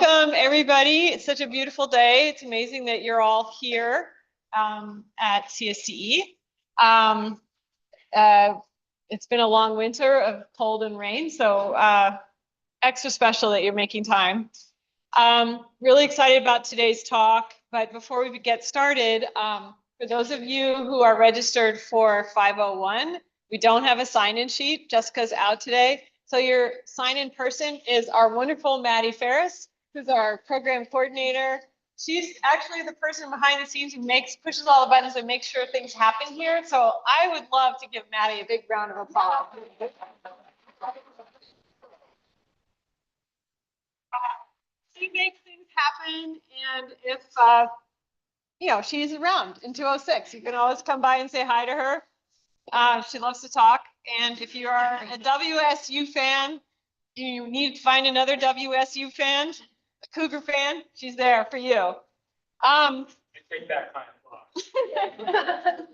Welcome, everybody. It's such a beautiful day. It's amazing that you're all here at CSDE. It's been a long winter of cold and rain, so extra special that you're making time. Really excited about today's talk, but before we get started, for those of you who are registered for 501, we don't have a sign-in sheet. Jessica's out today. So your sign-in person is our wonderful Maddie Ferris, who's our program coordinator. She's actually the person behind the scenes who pushes all the buttons and makes sure things happen here. So I would love to give Maddie a big round of applause. She makes things happen, and if she's around in 206, you can always come by and say hi to her. She loves to talk. And if you are a WSU fan, you need to find another WSU fan, a Cougar fan, she's there for you. I take that kind of applause.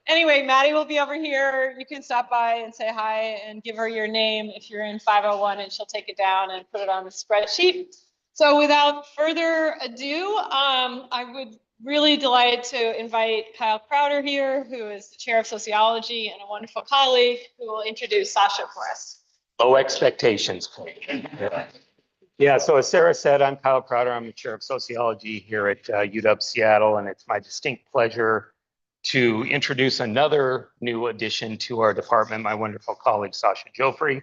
Anyway, Maddie will be over here. You can stop by and say hi and give her your name if you're in 501, and she'll take it down and put it on the spreadsheet. So without further ado, I would really delighted to invite Kyle Crowder here, who is the chair of sociology and a wonderful colleague, who will introduce Sasha for us. Low expectations. Yeah, so as Sarah said, I'm Kyle Crowder. I'm the chair of sociology here at UW Seattle, and it's my distinct pleasure to introduce another new addition to our department, my wonderful colleague, Sasha Joffrey.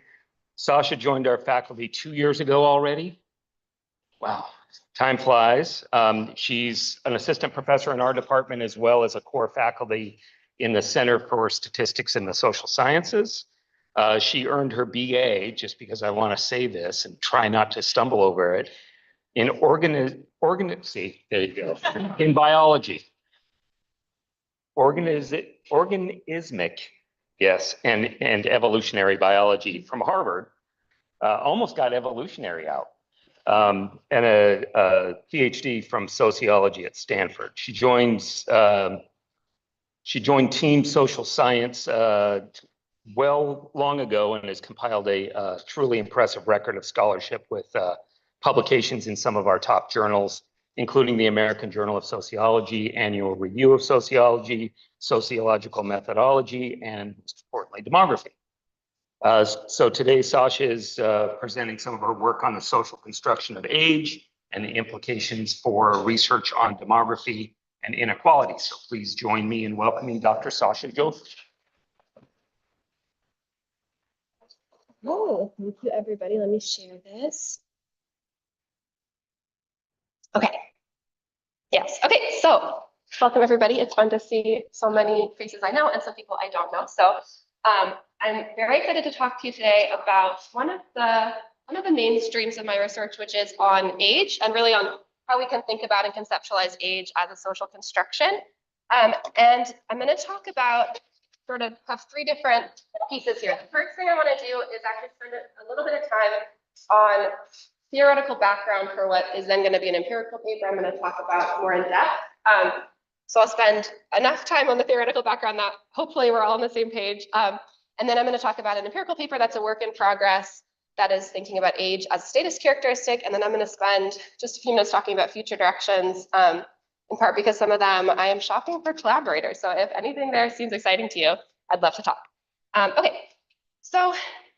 Sasha joined our faculty 2 years ago already. Wow. Time flies. She's an assistant professor in our department as well as a core faculty in the Center for Statistics in the Social Sciences. She earned her BA, just because I want to say this and try not to stumble over it, in in biology. Organismic, yes, and evolutionary biology from Harvard. Almost got evolutionary out. And a PhD from sociology at Stanford. She joined Team Social Science long ago and has compiled a truly impressive record of scholarship with publications in some of our top journals, including the American Journal of Sociology, Annual Review of Sociology, Sociological Methodology, and most importantly, Demography. So today, Sasha is presenting some of her work on the social construction of age and the implications for research on demography and inequality. So please join me in welcoming Dr. Sasha Joffrey. Oh, thank you, everybody. Let me share this. Okay. Yes. Okay. So welcome, everybody. It's fun to see so many faces I know and some people I don't know. So I'm very excited to talk to you today about one of the main streams of my research, which is on age and really on how we can think about and conceptualize age as a social construction. And I'm going to talk about have three different pieces here. The first thing I want to do is actually spend a little bit of time on theoretical background for what is then going to be an empirical paper I'm going to talk about more in depth. So I'll spend enough time on the theoretical background that hopefully we're all on the same page. And then I'm going to talk about an empirical paper that's a work in progress that is thinking about age as a status characteristic. And then I'm going to spend just a few minutes talking about future directions, in part because some of them I am shopping for collaborators. So if anything there seems exciting to you, I'd love to talk. Okay, so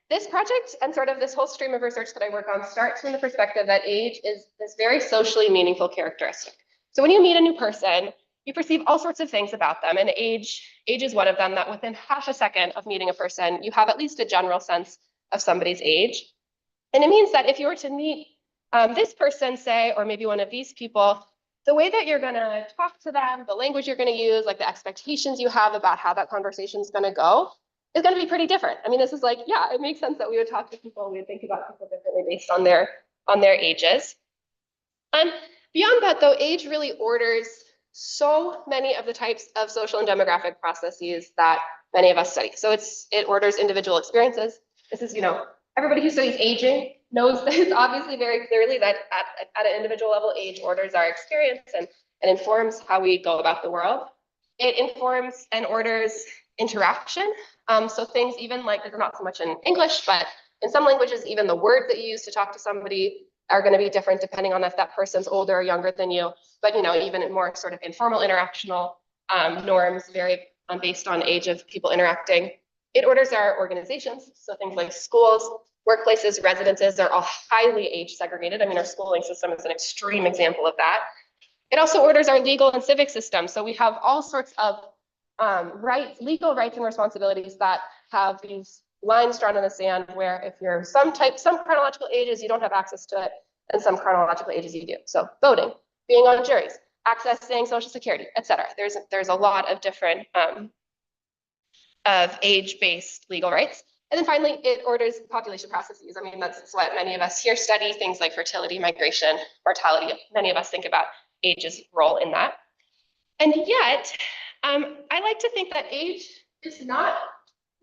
this project and sort of this whole stream of research that I work on starts from the perspective that age is this very socially meaningful characteristic. So when you meet a new person, you perceive all sorts of things about them, and age is one of them, that within half a second of meeting a person, you have at least a general sense of somebody's age. And it means that if you were to meet this person, say, or maybe one of these people, the way that you're gonna talk to them, the language you're gonna use, like the expectations you have about how that conversation is gonna go, is gonna be pretty different. I mean, this is like, yeah, it makes sense that we would talk to people, we would think about people differently based on their ages. Beyond that, though, age really orders so many of the types of social and demographic processes that many of us study. So it orders individual experiences. This is, everybody who studies aging knows this obviously very clearly that at an individual level, age orders our experience and informs how we go about the world. It informs and orders interaction. So things even like, this is not so much in English, but in some languages, even the words that you use to talk to somebody are going to be different depending on if that person's older or younger than you. But, you know, even in more sort of informal interactional norms vary based on age of people interacting. It orders our organizations. So things like schools, workplaces, residences are all highly age segregated. I mean, our schooling system is an extreme example of that. It also orders our legal and civic system. So we have all sorts of rights, legal rights and responsibilities that have these lines drawn in the sand where if you're some chronological ages, you don't have access to it, and some chronological ages you do. So voting, being on juries, accessing Social Security, et cetera. There's a lot of different of age-based legal rights. And then finally, it orders population processes. I mean, that's what many of us here study, things like fertility, migration, mortality. Many of us think about age's role in that. And yet, I like to think that age is not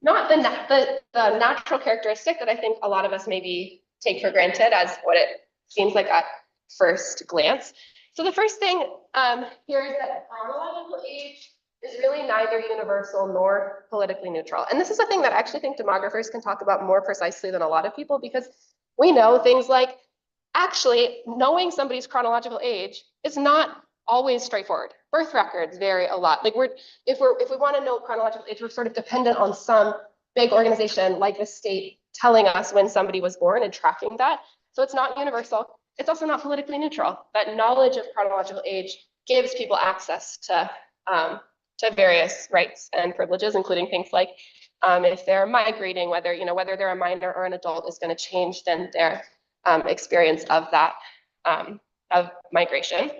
the natural characteristic that I think a lot of us maybe take for granted as what it seems like at first glance. So the first thing here is that chronological age is really neither universal nor politically neutral. And this is a thing that I actually think demographers can talk about more precisely than a lot of people, because we know things like actually knowing somebody's chronological age is not always straightforward. Birth records vary a lot. Like if we want to know chronological age, we're sort of dependent on some big organization like the state telling us when somebody was born and tracking that. So it's not universal. It's also not politically neutral. That knowledge of chronological age gives people access to various rights and privileges, including things like if they're migrating, whether they're a minor or an adult is going to change then their experience of that of migration.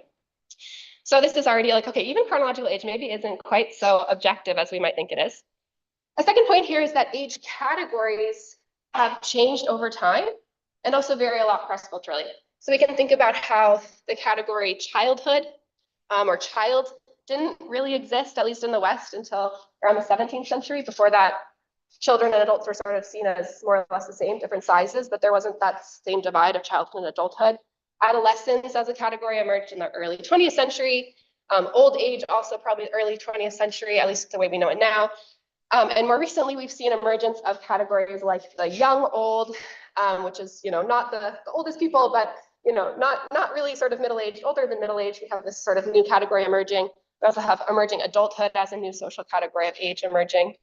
So this is already like, okay, even chronological age maybe isn't quite so objective as we might think it is. A second point here is that age categories have changed over time and also vary a lot cross-culturally. So we can think about how the category childhood or child didn't really exist, at least in the West, until around the 17th century. Before that, children and adults were sort of seen as more or less the same, different sizes, but there wasn't that same divide of childhood and adulthood. Adolescence as a category emerged in the early 20th century. Old age also probably early 20th century, at least the way we know it now. And more recently, we've seen emergence of categories like the young old, which is not the oldest people, but not really sort of middle-aged, older than middle-aged. We have this sort of new category emerging. We also have emerging adulthood as a new social category of age emerging.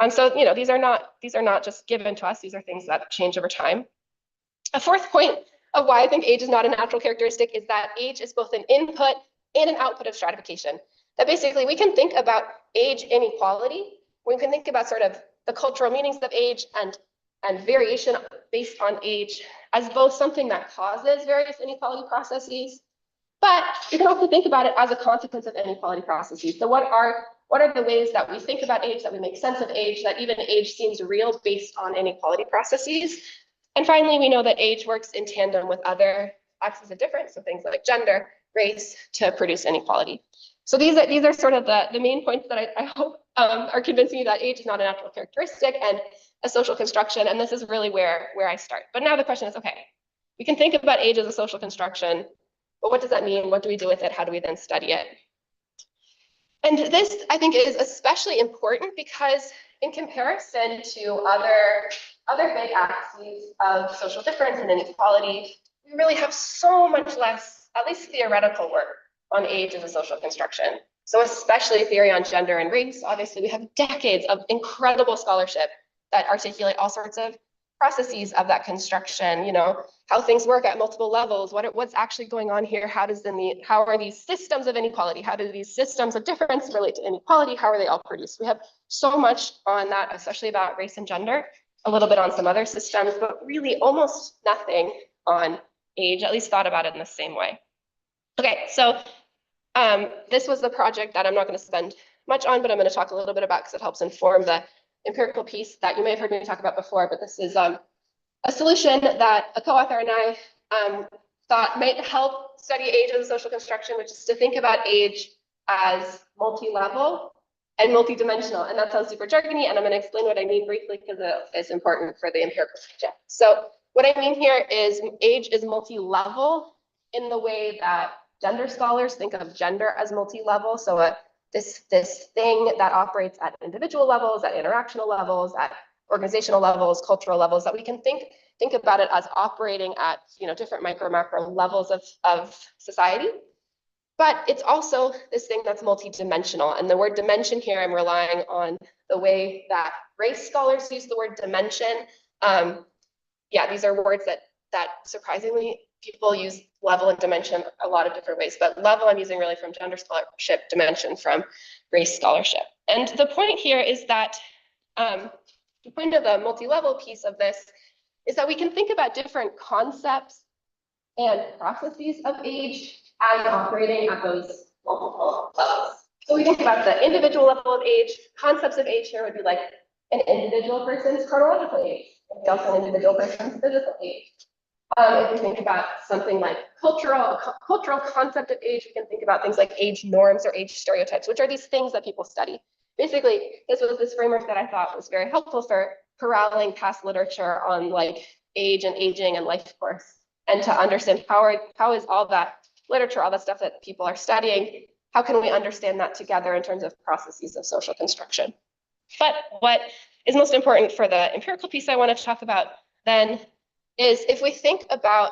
So these are not just given to us. These are things that change over time. A fourth point of why I think age is not a natural characteristic is that age is both an input and an output of stratification. That basically we can think about age inequality. We can think about sort of the cultural meanings of age and variation based on age as both something that causes various inequality processes, but you can also think about it as a consequence of inequality processes. So what are the ways that we think about age, that we make sense of age, that even age seems real based on inequality processes? And finally, we know that age works in tandem with other axes of difference, so things like gender, race, to produce inequality. So these are sort of the main points that I hope are convincing you that age is not a natural characteristic and a social construction, and this is really where I start. But now the question is, okay, we can think about age as a social construction, but what does that mean? What do we do with it? How do we then study it? And this, I think, is especially important because in comparison to other big axes of social difference and inequality, we really have so much less, at least theoretical work on age as a social construction. So especially theory on gender and race, obviously we have decades of incredible scholarship that articulate all sorts of processes of that construction, how things work at multiple levels, what's actually going on here, how are these systems of inequality, how do these systems of difference relate to inequality, how are they all produced? We have so much on that, especially about race and gender, a little bit on some other systems, but really almost nothing on age, at least thought about it in the same way. Okay, so this was the project that I'm not going to spend much on, but I'm going to talk a little bit about because it helps inform the empirical piece that you may have heard me talk about before, but this is a solution that a co-author and I thought might help study age as a social construction, which is to think about age as multi-level and multi-dimensional. And that sounds super jargony, and I'm going to explain what I mean briefly because it's important for the empirical project. So what I mean here is age is multi-level in the way that gender scholars think of gender as multi-level. So this thing that operates at individual levels, at interactional levels, at organizational levels, cultural levels, that we can think about it as operating at, different micro macro levels of society. But it's also this thing that's multidimensional. And the word dimension here, I'm relying on the way that race scholars use the word dimension. Yeah, these are words that surprisingly people use level and dimension a lot of different ways, but level I'm using really from gender scholarship, dimension from race scholarship. And the point here is that the point of the multi-level piece of this is that we can think about different concepts and processes of age as operating at those multiple levels. So we think about the individual level of age. Concepts of age here would be like an individual person's chronological age, and also an individual person's physical age. If we think about something like cultural concept of age, we can think about things like age norms or age stereotypes, which are these things that people study. Basically, this was this framework that I thought was very helpful for corralling past literature on like age and aging and life course, and to understand how is all that literature, all that stuff that people are studying, how can we understand that together in terms of processes of social construction. But what is most important for the empirical piece I want to talk about then is if we think about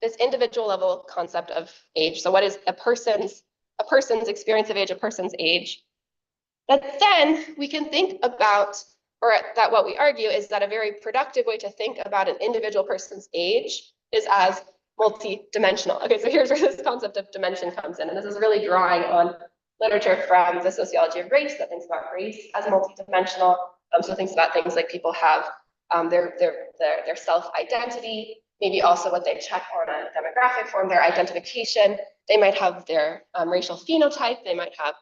this individual level concept of age, so what is a person's experience of age, a person's age, that then we can think about, or that what we argue is that a very productive way to think about an individual person's age is as multi-dimensional. Okay, so here's where this concept of dimension comes in, and this is really drawing on literature from the sociology of race that thinks about race as multi-dimensional. So thinks about things like people have their self-identity, maybe also what they check on a demographic form, their identification. They might have their racial phenotype, they might have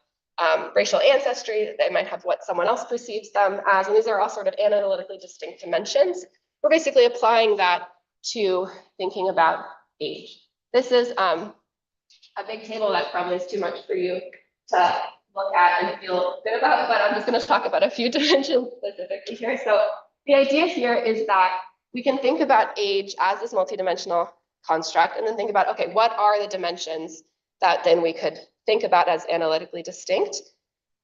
racial ancestry, they might have what someone else perceives them as, and these are all sort of analytically distinct dimensions. We're basically applying that to thinking about age. This is a big table that probably is too much for you to look at and feel good about, but I'm just going to talk about a few dimensions specifically here. So the idea here is that we can think about age as this multidimensional construct and then think about, okay, what are the dimensions that then we could think about as analytically distinct?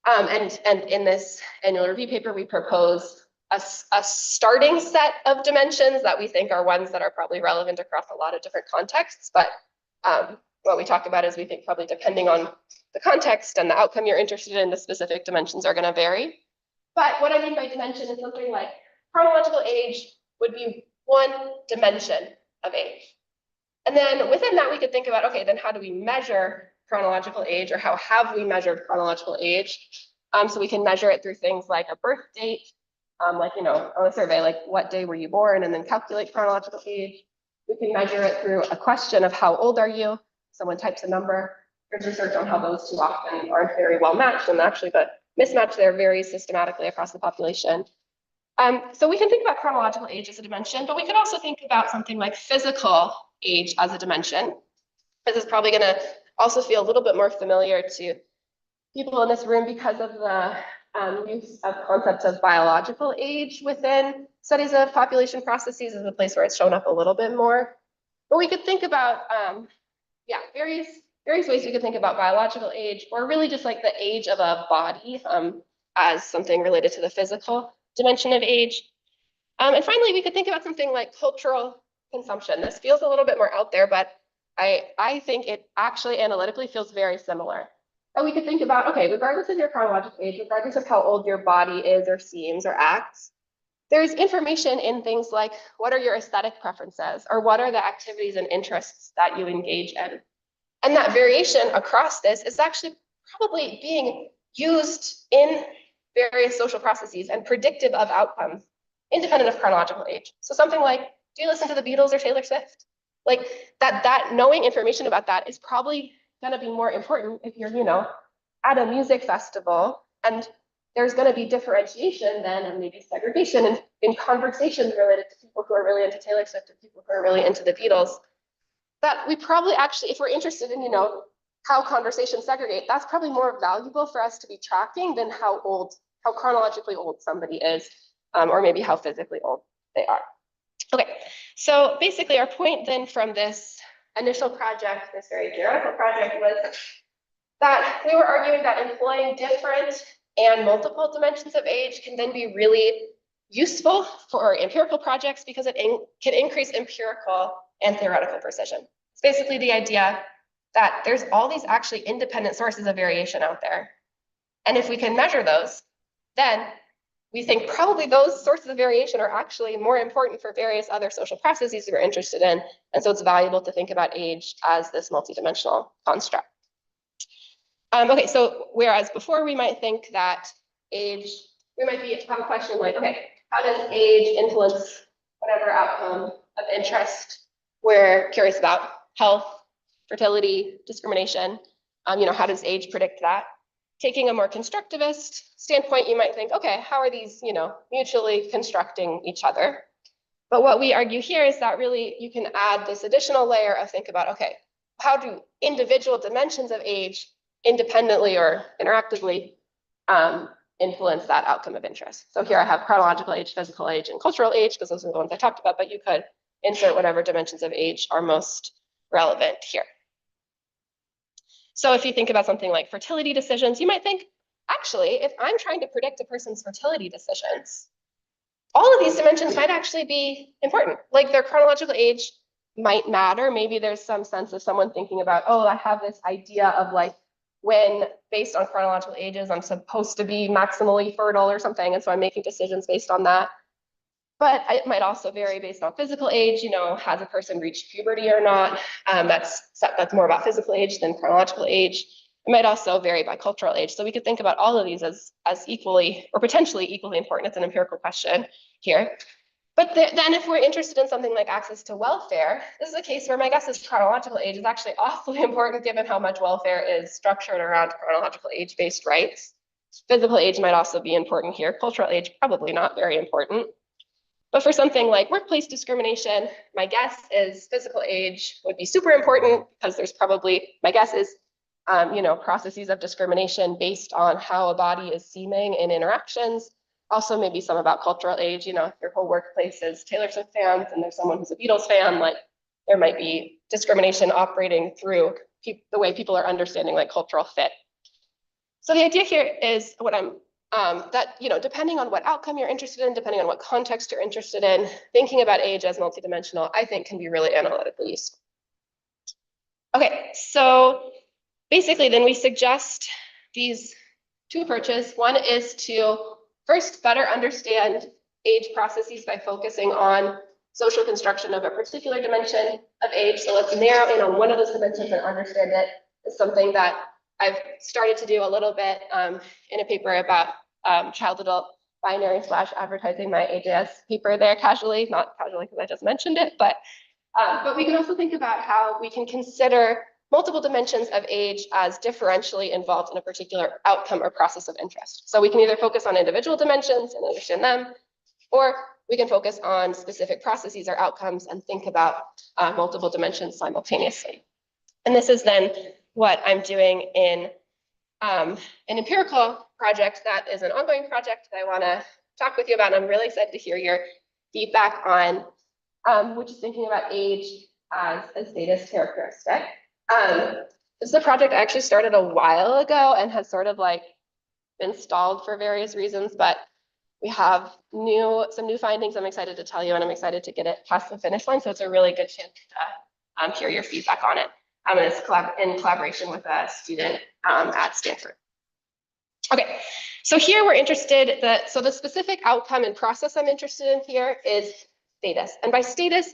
And in this annual review paper, we propose a starting set of dimensions that we think are ones that are probably relevant across a lot of different contexts. But what we talk about is we think probably depending on the context and the outcome you're interested in, the specific dimensions are going to vary. But what I mean by dimension is something like chronological age would be one dimension of age. And then within that, we could think about, okay, then how do we measure chronological age, or how have we measured chronological age? So we can measure it through things like a birth date, like, on a survey, like what day were you born, and then calculate chronological age. We can measure it through a question of how old are you? Someone types a number. There's research on how those two often aren't very well matched, and actually the mismatch there varies systematically across the population. So we can think about chronological age as a dimension, but we could also think about something like physical age as a dimension. This is probably going to also feel a little bit more familiar to people in this room because of the use of concepts of biological age within studies of population processes is a place where it's shown up a little bit more. But we could think about, various ways we could think about biological age, or really just like the age of a body as something related to the physical dimension of age. And finally, we could think about something like cultural consumption. This feels a little bit more out there, but I think it actually analytically feels very similar. And we could think about, okay, regardless of your chronological age, regardless of how old your body is or seems or acts, there's information in things like what are your aesthetic preferences, or what are the activities and interests that you engage in. And that variation across this is actually probably being used in various social processes and predictive of outcomes independent of chronological age. So something like, do you listen to the Beatles or Taylor Swift? Like that knowing information about that is probably going to be more important if you're, at a music festival, and there's going to be differentiation then, and maybe segregation in conversations related to people who are really into Taylor Swift and people who are really into the Beatles. That we probably actually, if we're interested in, how conversations segregate, that's probably more valuable for us to be tracking than how chronologically old somebody is, or maybe how physically old they are. Okay, so basically our point then from this initial project, this very theoretical project, was that we were arguing that employing different and multiple dimensions of age can then be really useful for empirical projects because it can increase empirical and theoretical precision. It's basically the idea that there's all these actually independent sources of variation out there. And if we can measure those, then we think probably those sources of variation are actually more important for various other social processes we're interested in. And so it's valuable to think about age as this multidimensional construct. Okay, so whereas before we might think that age, we might have a question like, okay, how does age influence whatever outcome of interest we're curious about? Health, fertility, discrimination. How does age predict that? Taking a more constructivist standpoint, you might think, okay, how are these, mutually constructing each other? But what we argue here is that really you can add this additional layer of think about, okay, how do individual dimensions of age independently or interactively influence that outcome of interest? So here I have chronological age, physical age, and cultural age, because those are the ones I talked about, but you could insert whatever dimensions of age are most relevant here. So if you think about something like fertility decisions, you might think, actually, if I'm trying to predict a person's fertility decisions, all of these dimensions might actually be important. Like their chronological age might matter. Maybe there's some sense of someone thinking about, oh, I have this idea of like when, based on chronological ages, I'm supposed to be maximally fertile or something. And so I'm making decisions based on that. But it might also vary based on physical age. Has a person reached puberty or not? That's more about physical age than chronological age. It might also vary by cultural age. So we could think about all of these as equally or potentially equally important. It's an empirical question here. But then if we're interested in something like access to welfare, this is a case where my guess is chronological age is actually awfully important given how much welfare is structured around chronological age-based rights. Physical age might also be important here. Cultural age, probably not very important. But for something like workplace discrimination, my guess is physical age would be super important because there's probably, my guess is, processes of discrimination based on how a body is seeming in interactions. Also, maybe some about cultural age. If your whole workplace is Taylor Swift fans and there's someone who's a Beatles fan, like there might be discrimination operating through the way people are understanding like cultural fit. So the idea here is what that, depending on what outcome you're interested in, depending on what context you're interested in, thinking about age as multidimensional, I think can be really analytically useful. Okay, so basically then we suggest these two approaches. One is to first better understand age processes by focusing on social construction of a particular dimension of age. So let's narrow in on one of those dimensions and understand it. It's something that I've started to do a little bit in a paper about child-adult binary / advertising, my AJS paper there casually, not casually because I just mentioned it, but we can also think about how we can consider multiple dimensions of age as differentially involved in a particular outcome or process of interest. So we can either focus on individual dimensions and understand them, or we can focus on specific processes or outcomes and think about multiple dimensions simultaneously. And this is then what I'm doing in an empirical project that is an ongoing project that I want to talk with you about. And I'm really excited to hear your feedback on, which is thinking about age as a status characteristic. This is a project I actually started a while ago and has sort of like been stalled for various reasons, but we have some new findings I'm excited to tell you, and I'm excited to get it past the finish line. So it's a really good chance to hear your feedback on it. And it's in collaboration with a student at Stanford. Okay, so here we're interested so the specific outcome and process I'm interested in here is status. And by status,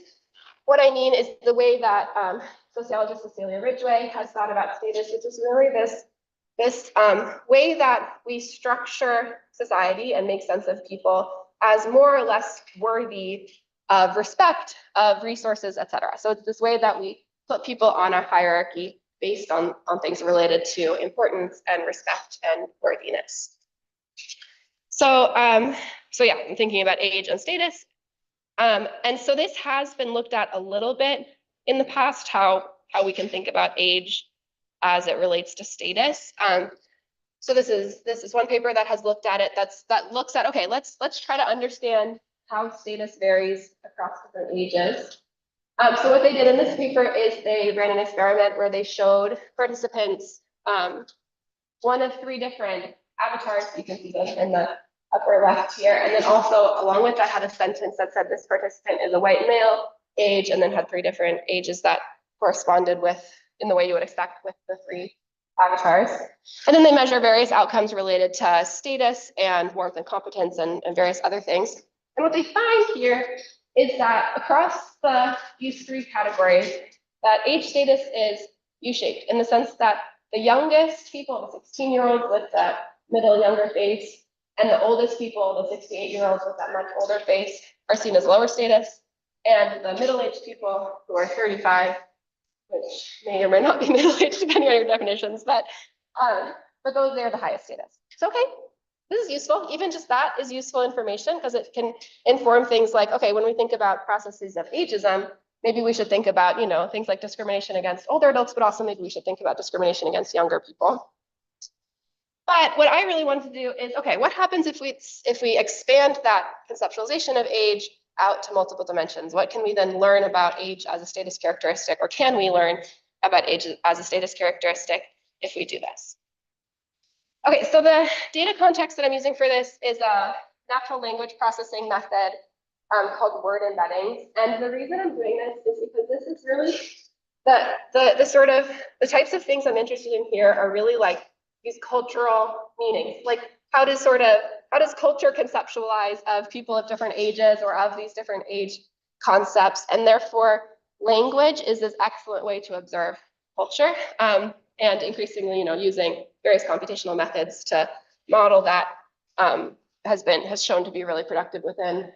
what I mean is the way that sociologist Cecilia Ridgway has thought about status, which is really this way that we structure society and make sense of people as more or less worthy of respect, of resources, et cetera. So it's this way that we put people on a hierarchy based on things related to importance and respect and worthiness. So yeah, I'm thinking about age and status. And so this has been looked at a little bit in the past, how we can think about age as it relates to status. So this is one paper that has looked at it that looks at, okay, let's try to understand how status varies across different ages. So what they did in this paper is they ran an experiment where they showed participants one of 3 different avatars. You can see them in the upper left here. And then also along with that had a sentence that said this participant is a white male, age, and then had 3 different ages that corresponded with in the way you would expect with the 3 avatars. And then they measure various outcomes related to status and warmth and competence and various other things. And what they find here is that across these 3 categories, that age status is U-shaped in the sense that the youngest people, the 16-year-olds with that middle younger face, and the oldest people, the 68-year-olds with that much older face, are seen as lower status. And the middle-aged people who are 35, which may or may not be middle-aged depending on your definitions, but those, they're the highest status. So, okay, this is useful. Even just that is useful information because it can inform things like, okay, when we think about processes of ageism, maybe we should think about, you know, things like discrimination against older adults, but also maybe we should think about discrimination against younger people. But what I really wanted to do is, okay, what happens if we expand that conceptualization of age out to multiple dimensions? What can we then learn about age as a status characteristic, or can we learn about age as a status characteristic if we do this? Okay, so the data context that I'm using for this is a natural language processing method called word embeddings. And the reason I'm doing this is because this is really the types of things I'm interested in here are really like these cultural meanings. Like how does culture conceptualize of people of different ages or of these different age concepts? And therefore, language is this excellent way to observe culture. And increasingly, you know, using various computational methods to model that has shown to be really productive within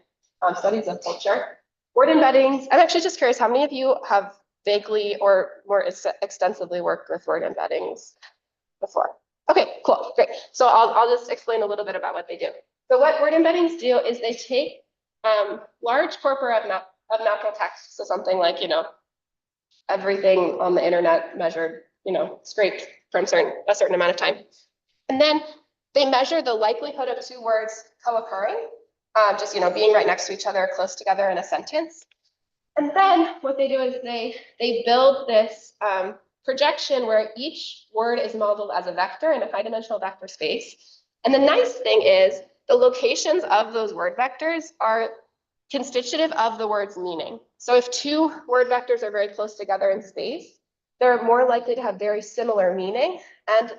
studies of culture. Word embeddings. I'm actually just curious, how many of you have vaguely or more extensively worked with word embeddings before? Okay, cool, great. So I'll just explain a little bit about what they do. So what word embeddings do is they take large corpora of natural text, so something like, you know, everything on the internet measured, you know, scraped from a certain amount of time. And then they measure the likelihood of 2 words co-occurring, just, you know, being right next to each other, close together in a sentence. And then what they do is they build this projection where each word is modeled as a vector in a high-dimensional vector space. And the nice thing is the locations of those word vectors are constitutive of the word's meaning. So if 2 word vectors are very close together in space, they're more likely to have very similar meaning. And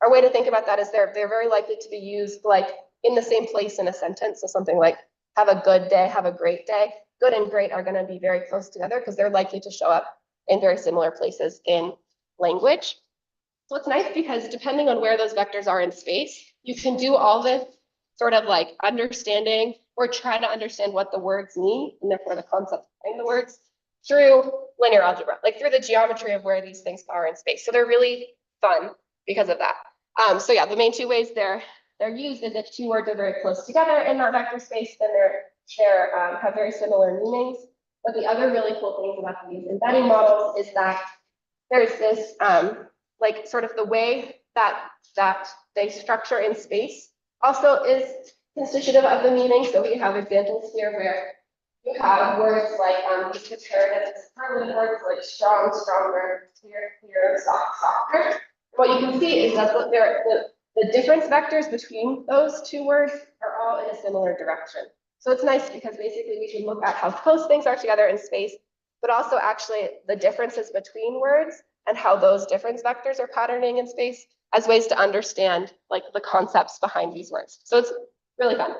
our way to think about that is they're very likely to be used like in the same place in a sentence. So something like have a good day, have a great day. Good and great are going to be very close together because they're likely to show up in very similar places in language. So it's nice because depending on where those vectors are in space, you can do all this sort of like understanding or try to understand what the words mean, and therefore the concepts behind the words, through linear algebra, like through the geometry of where these things are in space. So they're really fun because of that. So yeah, the main 2 ways they're used is if 2 words are very close together in that vector space, then they have very similar meanings. But the other really cool thing about these embedding models is that there's this like sort of the way that they structure in space also is constitutive of the meaning. So we have examples here where you have words like just comparative superlative words like strong, stronger, clear, soft, softer. What you can see is that the difference vectors between those 2 words are all in a similar direction. So it's nice because basically we can look at how close things are together in space, but also actually the differences between words and how those difference vectors are patterning in space as ways to understand like the concepts behind these words. So it's really fun.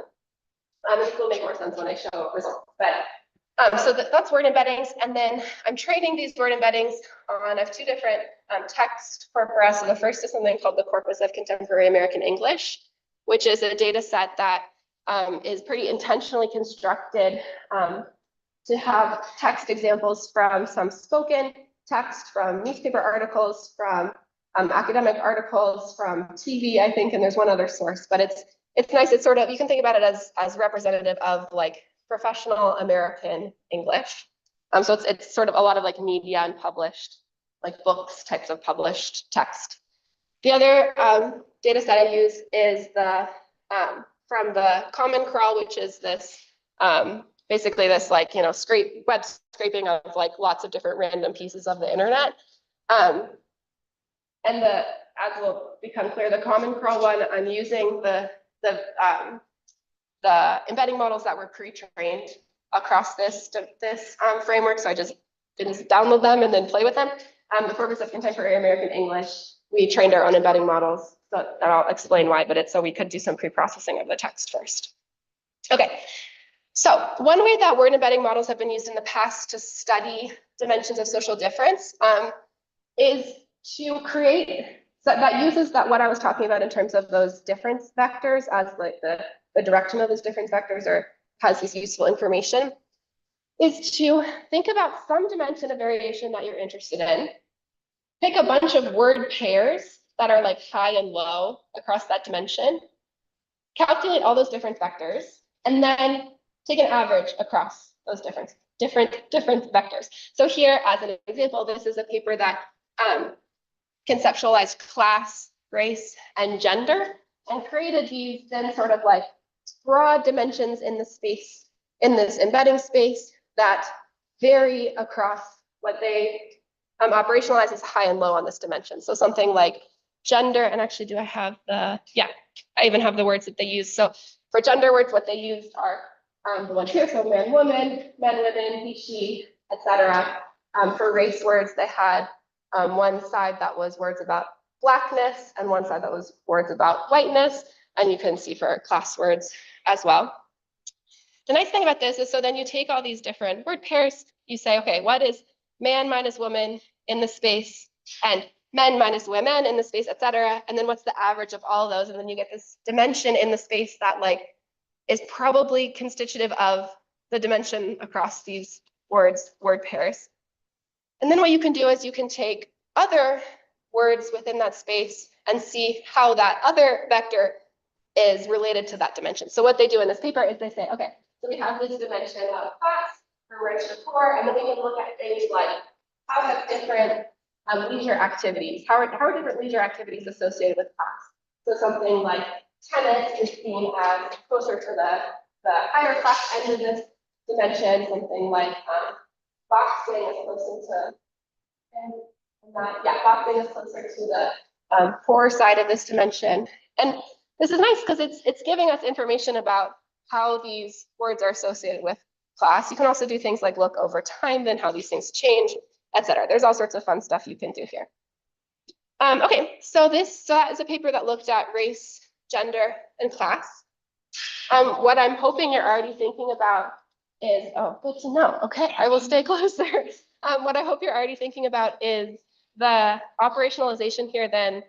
It will make more sense when I show results. But so that's word embeddings. And then I'm training these word embeddings on 2 different text corpora. So the first is something called the Corpus of Contemporary American English, which is a data set that is pretty intentionally constructed to have text examples from some spoken text, from newspaper articles, from academic articles, from TV, I think, and there's one other source, but it's nice. It's sort of, you can think about it as representative of like professional American English. So it's sort of a lot of like media and published, like books types of published text. The other data set I use is from the Common Crawl, which is this basically this like, you know, web scraping of like lots of different random pieces of the internet. And as will become clear, the Common Crawl one, I'm using the the embedding models that were pre-trained across this framework. So I just didn't download them and then play with them. The purpose of Contemporary American English, we trained our own embedding models. So that I'll explain why, but it's so we could do some pre-processing of the text first. Okay, so one way that word embedding models have been used in the past to study dimensions of social difference is to create, so that uses that what I was talking about in terms of those difference vectors as like the direction of those difference vectors, or has this useful information, is to think about some dimension of variation that you're interested in, pick a bunch of word pairs that are like high and low across that dimension, calculate all those difference vectors, and then take an average across those different vectors. So here, as an example, this is a paper that conceptualized class, race, and gender, and created these then sort of like broad dimensions in the space, in this embedding space, that vary across what they operationalize as high and low on this dimension. So something like gender, and actually do I have the, yeah, I even have the words that they use. So for gender words, what they used are the ones here, so man, woman, men, women, he, she, etc. For race words, they had one side that was words about blackness and one side that was words about whiteness. And you can see for class words as well. The nice thing about this is, so then you take all these different word pairs, you say, okay, what is man minus woman in the space, and men minus women in the space, etc. And then what's the average of all of those? And then you get this dimension in the space that like is probably constitutive of the dimension across these word pairs. And then what you can do is you can take other words within that space and see how that other vector is related to that dimension. So what they do in this paper is they say, okay, so we have this dimension of class for rich and poor, and then we can look at things like how have different leisure activities, how are different leisure activities associated with class? So something like tennis is seen as closer to the higher class end of this dimension, something like boxing is closer to, boxing is closer to the poor side of this dimension. And this is nice because it's giving us information about how these words are associated with class. You can also do things like look over time, then how these things change, etc. There's all sorts of fun stuff you can do here. Okay, so that is a paper that looked at race, gender, and class. What I'm hoping you're already thinking about is, oh, good to know. Okay, I will stay closer. What I hope you're already thinking about is the operationalization here then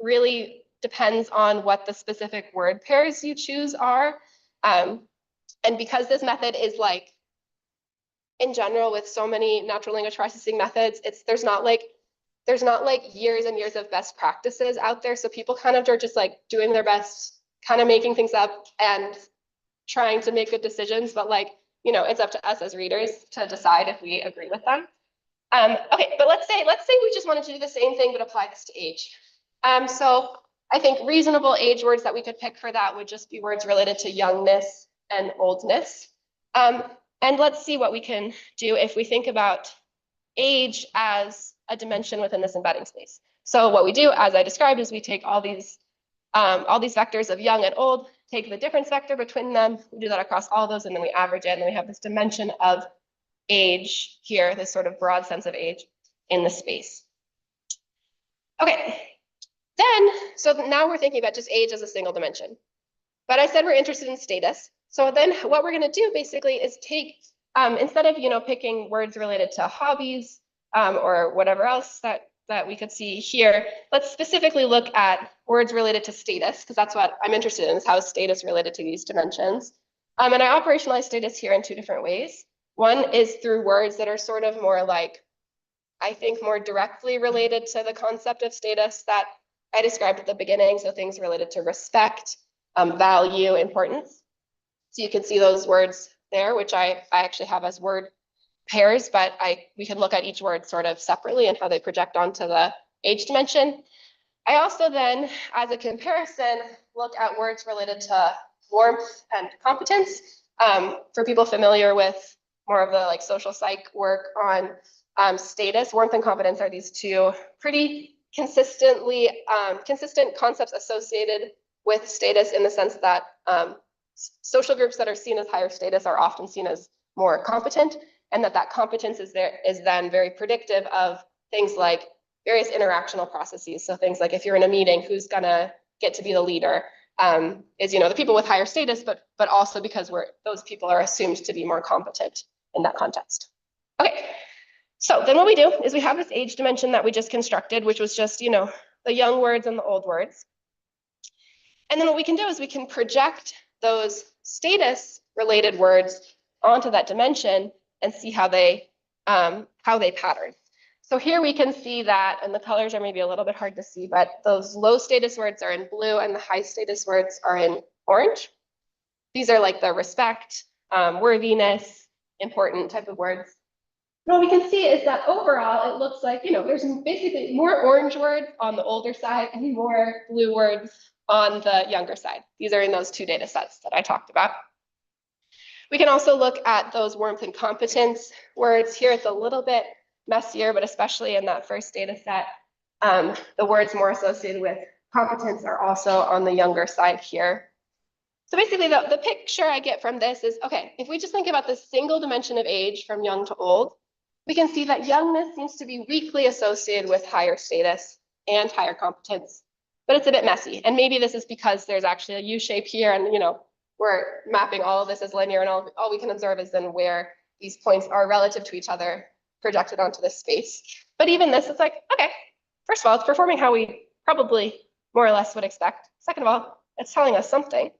really depends on what the specific word pairs you choose are. And because this method is like, in general, with so many natural language processing methods, there's not like years and years of best practices out there. So people kind of are just like doing their best, kind of making things up and trying to make good decisions. But like, you know, it's up to us as readers to decide if we agree with them. Okay, but let's say we just wanted to do the same thing, but apply this to age. So I think reasonable age words that we could pick for that would just be words related to youngness and oldness. And let's see what we can do if we think about age as a dimension within this embedding space. So what we do, as I described, is we take all these vectors of young and old, take the difference vector between them, we do that across all those, and then we average it, and then we have this dimension of age here, this sort of broad sense of age in the space. Okay, then, so now we're thinking about just age as a single dimension. But I said we're interested in status. So then what we're gonna do basically is take, instead of, you know, picking words related to hobbies or whatever else that we could see here, let's specifically look at words related to status, because that's what I'm interested in, is how is status related to these dimensions. And I operationalize status here in two different ways. One is through words that are sort of more like, I think, more directly related to the concept of status that I described at the beginning. So things related to respect, value, importance. So you can see those words there, which I actually have as word pairs, but we can look at each word sort of separately and how they project onto the age dimension. I also then, as a comparison, look at words related to warmth and competence. For people familiar with more of the like social psych work on status, warmth and competence are these two pretty consistent concepts associated with status in the sense that social groups that are seen as higher status are often seen as more competent, and that competence is then very predictive of things like various interactional processes. So things like if you're in a meeting, who's gonna get to be the leader? Is the people with higher status, but also because those people are assumed to be more competent in that context. Okay, so then what we do is we have this age dimension that we just constructed, which was just the young words and the old words. And then what we can do is we can project those status related words onto that dimension and see how they pattern. So here we can see that, and the colors are maybe a little bit hard to see, but those low status words are in blue and the high status words are in orange. These are like the respect, worthiness, important type of words. And what we can see is that overall, it looks like, there's basically more orange words on the older side and more blue words on the younger side. These are in those two data sets that I talked about. We can also look at those warmth and competence words. Here it's a little bit messier, but especially in that first data set, the words more associated with competence are also on the younger side here. So basically the picture I get from this is, okay, if we just think about this single dimension of age from young to old, we can see that youngness seems to be weakly associated with higher status and higher competence, but it's a bit messy. And maybe this is because there's actually a U shape here and, we're mapping all of this as linear, and all we can observe is then where these points are relative to each other projected onto this space. But even this, it's like, okay, first of all, it's performing how we probably more or less would expect. Second of all, it's telling us something.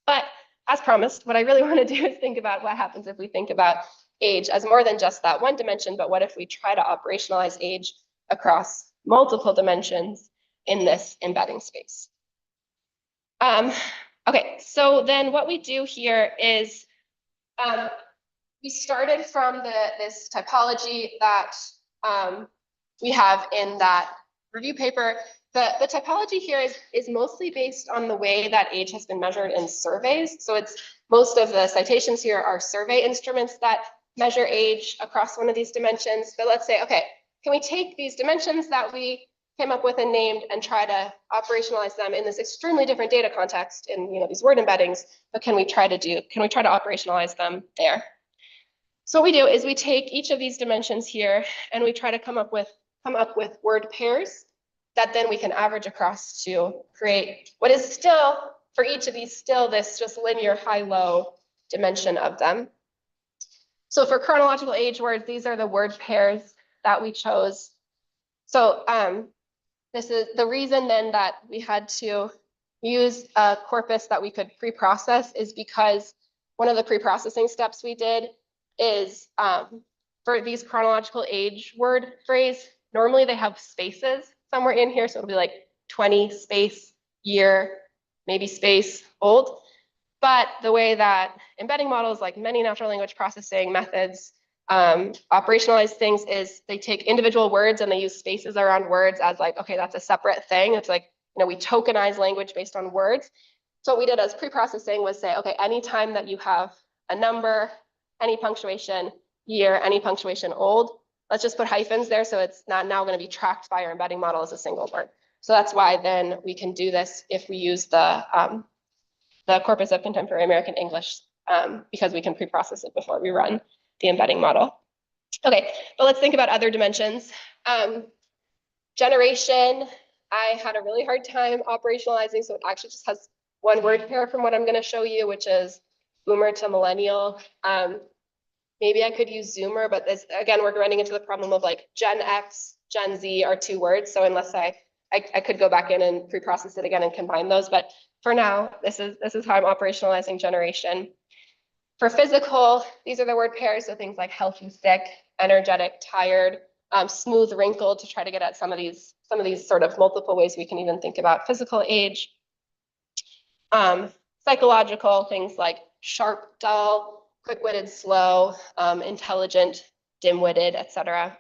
But as promised, what I really want to do is think about what happens if we think about age as more than just that one dimension, but what if we try to operationalize age across multiple dimensions in this embedding space? Okay, so then what we do here is we started from this typology that we have in that review paper. The typology here is mostly based on the way that age has been measured in surveys. So it's most of the citations here are survey instruments that measure age across one of these dimensions. But let's say, okay, can we take these dimensions that we came up with and named and try to operationalize them in this extremely different data context in these word embeddings, but can we try to operationalize them there? So what we do is we take each of these dimensions here and we try to come up with word pairs that then we can average across to create what is still, for each of these, still this just linear high-low dimension of them. So for chronological age words, these are the word pairs that we chose. So this is the reason then that we had to use a corpus that we could pre-process is because one of the pre-processing steps we did is for these chronological age word phrase, normally they have spaces somewhere in here. So it'll be like 20 space year, maybe space old. But the way that embedding models, like many natural language processing methods, operationalize things is they take individual words and they use spaces around words as like, okay, that's a separate thing. It's like, we tokenize language based on words. So what we did as pre-processing was say, okay, anytime that you have a number, any punctuation, year, any punctuation old, let's just put hyphens there. So it's not now going to be tracked by our embedding model as a single word. So that's why then we can do this if we use the corpus of contemporary American English, because we can pre-process it before we run the embedding model. Okay, but let's think about other dimensions. Generation, I had a really hard time operationalizing, so it actually just has one word pair from what I'm going to show you, which is boomer to millennial. Maybe I could use Zoomer, but this, again, we're running into the problem of like Gen X, Gen Z are two words. So unless I could go back in and pre-process it again and combine those. But for now, this is how I'm operationalizing generation. For physical, these are the word pairs. So things like healthy, sick, energetic, tired, smooth, wrinkled, to try to get at some of these sort of multiple ways we can even think about physical age. Psychological, things like sharp, dull, quick-witted, slow, intelligent, dim-witted, etc.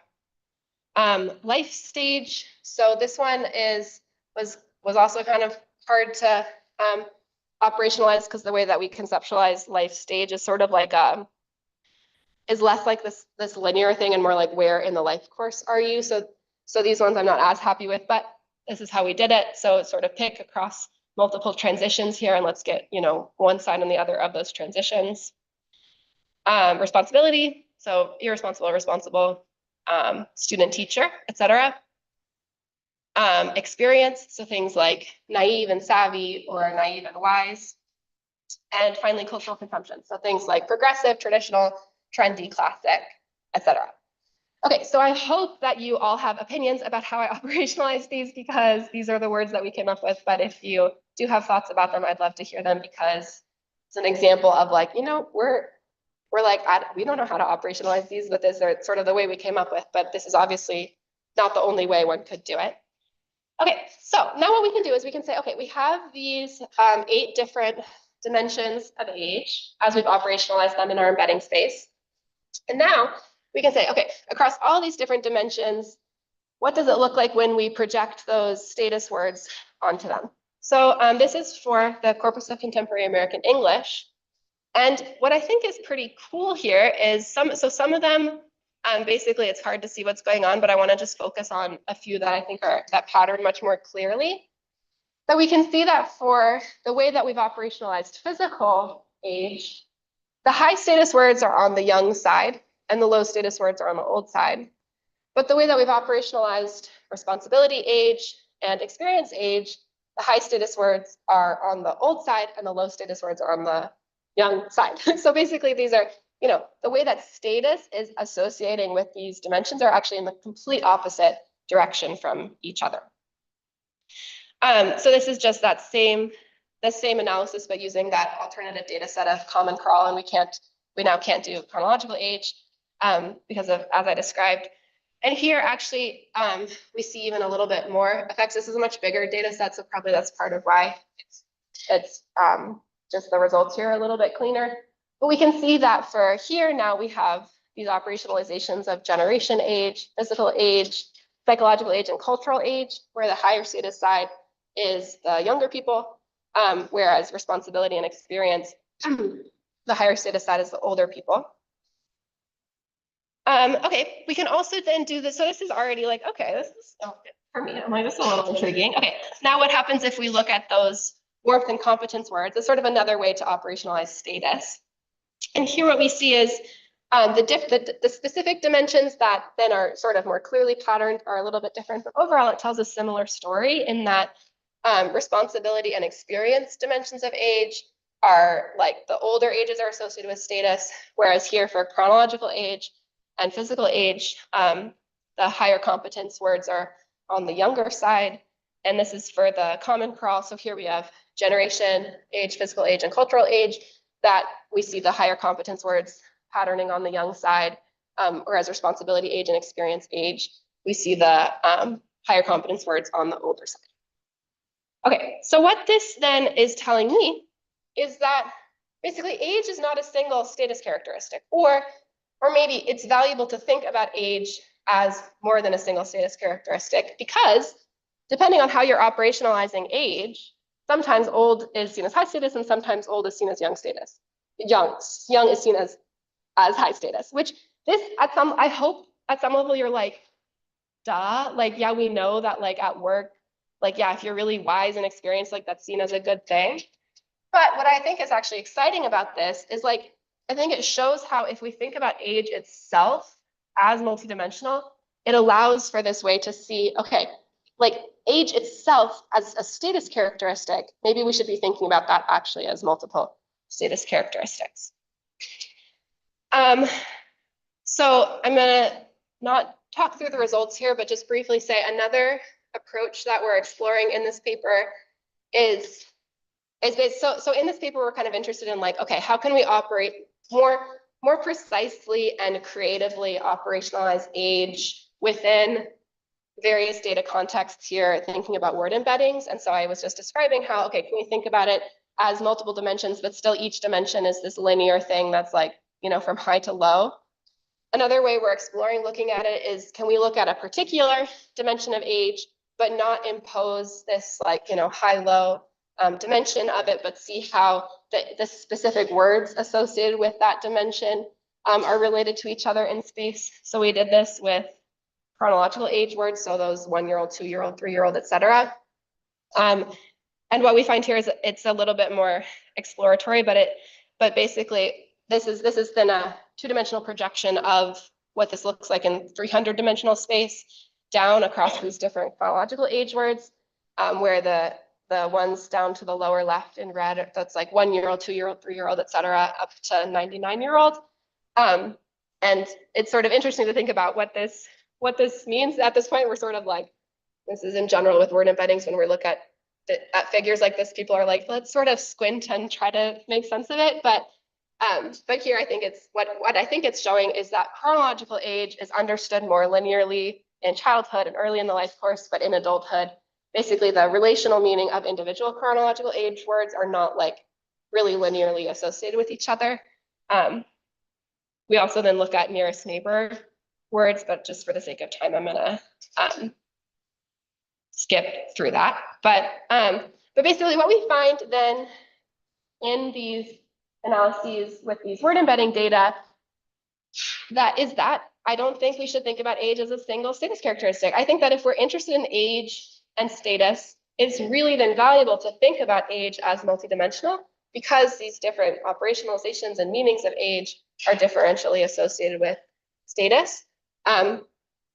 Life stage. So this one was also kind of hard to operationalize because the way that we conceptualize life stage is sort of like is less like this linear thing and more like where in the life course are you. So these ones I'm not as happy with, but this is how we did it. So sort of pick across multiple transitions here, and let's get, one side and the other of those transitions. Responsibility, so irresponsible, responsible, student, teacher, etc. Experience, so things like naive and savvy or naive and wise. And finally, cultural consumption, so things like progressive, traditional, trendy, classic, etc. Okay, so I hope that you all have opinions about how I operationalize these, because these are the words that we came up with. But if you do have thoughts about them, I'd love to hear them, because it's an example of like, we're like, we don't know how to operationalize these, but this is sort of the way we came up with. But this is obviously not the only way one could do it. Okay, so now what we can do is we can say, okay, we have these 8 different dimensions of age as we've operationalized them in our embedding space. And now we can say, okay, across all these different dimensions, what does it look like when we project those status words onto them? So this is for the Corpus of Contemporary American English. And what I think is pretty cool here is some of them, basically it's hard to see what's going on, but I want to just focus on a few that I think are that pattern much more clearly. So we can see that for the way that we've operationalized physical age, the high status words are on the young side and the low status words are on the old side. But the way that we've operationalized responsibility age and experience age, the high status words are on the old side and the low status words are on the young side. So basically these are, the way that status is associating with these dimensions are actually in the complete opposite direction from each other. So this is just the same analysis, but using that alternative data set of Common Crawl, and we now can't do chronological age because of, as I described. And here actually we see even a little bit more effects. This is a much bigger data set, so probably that's part of why it's just the results here are a little bit cleaner. But we can see that for here now we have these operationalizations of generation age, physical age, psychological age, and cultural age, where the higher status side is the younger people, whereas responsibility and experience, the higher status side is the older people. Okay, we can also then do this. So this is already like, okay, this is for me, I'm like, this is a little intriguing. Okay, now what happens if we look at those warmth and competence words? It's sort of another way to operationalize status. And here what we see is the specific dimensions that then are sort of more clearly patterned are a little bit different, but overall it tells a similar story in that responsibility and experience dimensions of age are like the older ages are associated with status, whereas here for chronological age and physical age, the higher competence words are on the younger side. And this is for the Common Crawl. So here we have generation age, physical age, and cultural age, that we see the higher competence words patterning on the young side, whereas responsibility age and experience age, we see the higher competence words on the older side. Okay, so what this then is telling me is that basically age is not a single status characteristic, or maybe it's valuable to think about age as more than a single status characteristic, because depending on how you're operationalizing age, sometimes old is seen as high status and sometimes old is seen as young status. Young is seen as high status, which this I hope at some level you're like, duh, like, yeah, we know that like at work, like, yeah, if you're really wise and experienced, like that's seen as a good thing. But what I think is actually exciting about this is like, I think it shows how if we think about age itself as multidimensional, it allows for this way to see, okay, like age itself as a status characteristic, maybe we should be thinking about that actually as multiple status characteristics. So I'm gonna not talk through the results here, but just briefly say another approach that we're exploring in this paper is based, so in this paper, we're kind of interested in like, okay, how can we operate more precisely and creatively operationalize age within various data contexts here, thinking about word embeddings. And so I was just describing how, okay, can we think about it as multiple dimensions, but still each dimension is this linear thing that's like, from high to low. Another way we're exploring looking at it is, can we look at a particular dimension of age, but not impose this like, high-low dimension of it, but see how the specific words associated with that dimension are related to each other in space. So we did this with chronological age words, so those 1-year-old, 2-year-old, 3-year-old, etc. And what we find here is it's a little bit more exploratory, but basically this is then a two-dimensional projection of what this looks like in 300-dimensional space down across these different chronological age words, where the ones down to the lower left in red, that's like 1-year-old, 2-year-old, 3-year-old, et cetera, up to 99-year-old. And it's sort of interesting to think about what this means. At this point, we're sort of like, this is in general with word embeddings, when we look at figures like this, people are like, let's sort of squint and try to make sense of it. But here I think it's what I think it's showing is that chronological age is understood more linearly in childhood and early in the life course, but in adulthood, basically the relational meaning of individual chronological age words are not like really linearly associated with each other. We also then look at nearest neighbor words, but just for the sake of time, I'm gonna skip through that. But basically what we find then in these analyses with these word embedding data, that I don't think we should think about age as a single status characteristic. I think that if we're interested in age and status, it's really then valuable to think about age as multidimensional, because these different operationalizations and meanings of age are differentially associated with status. And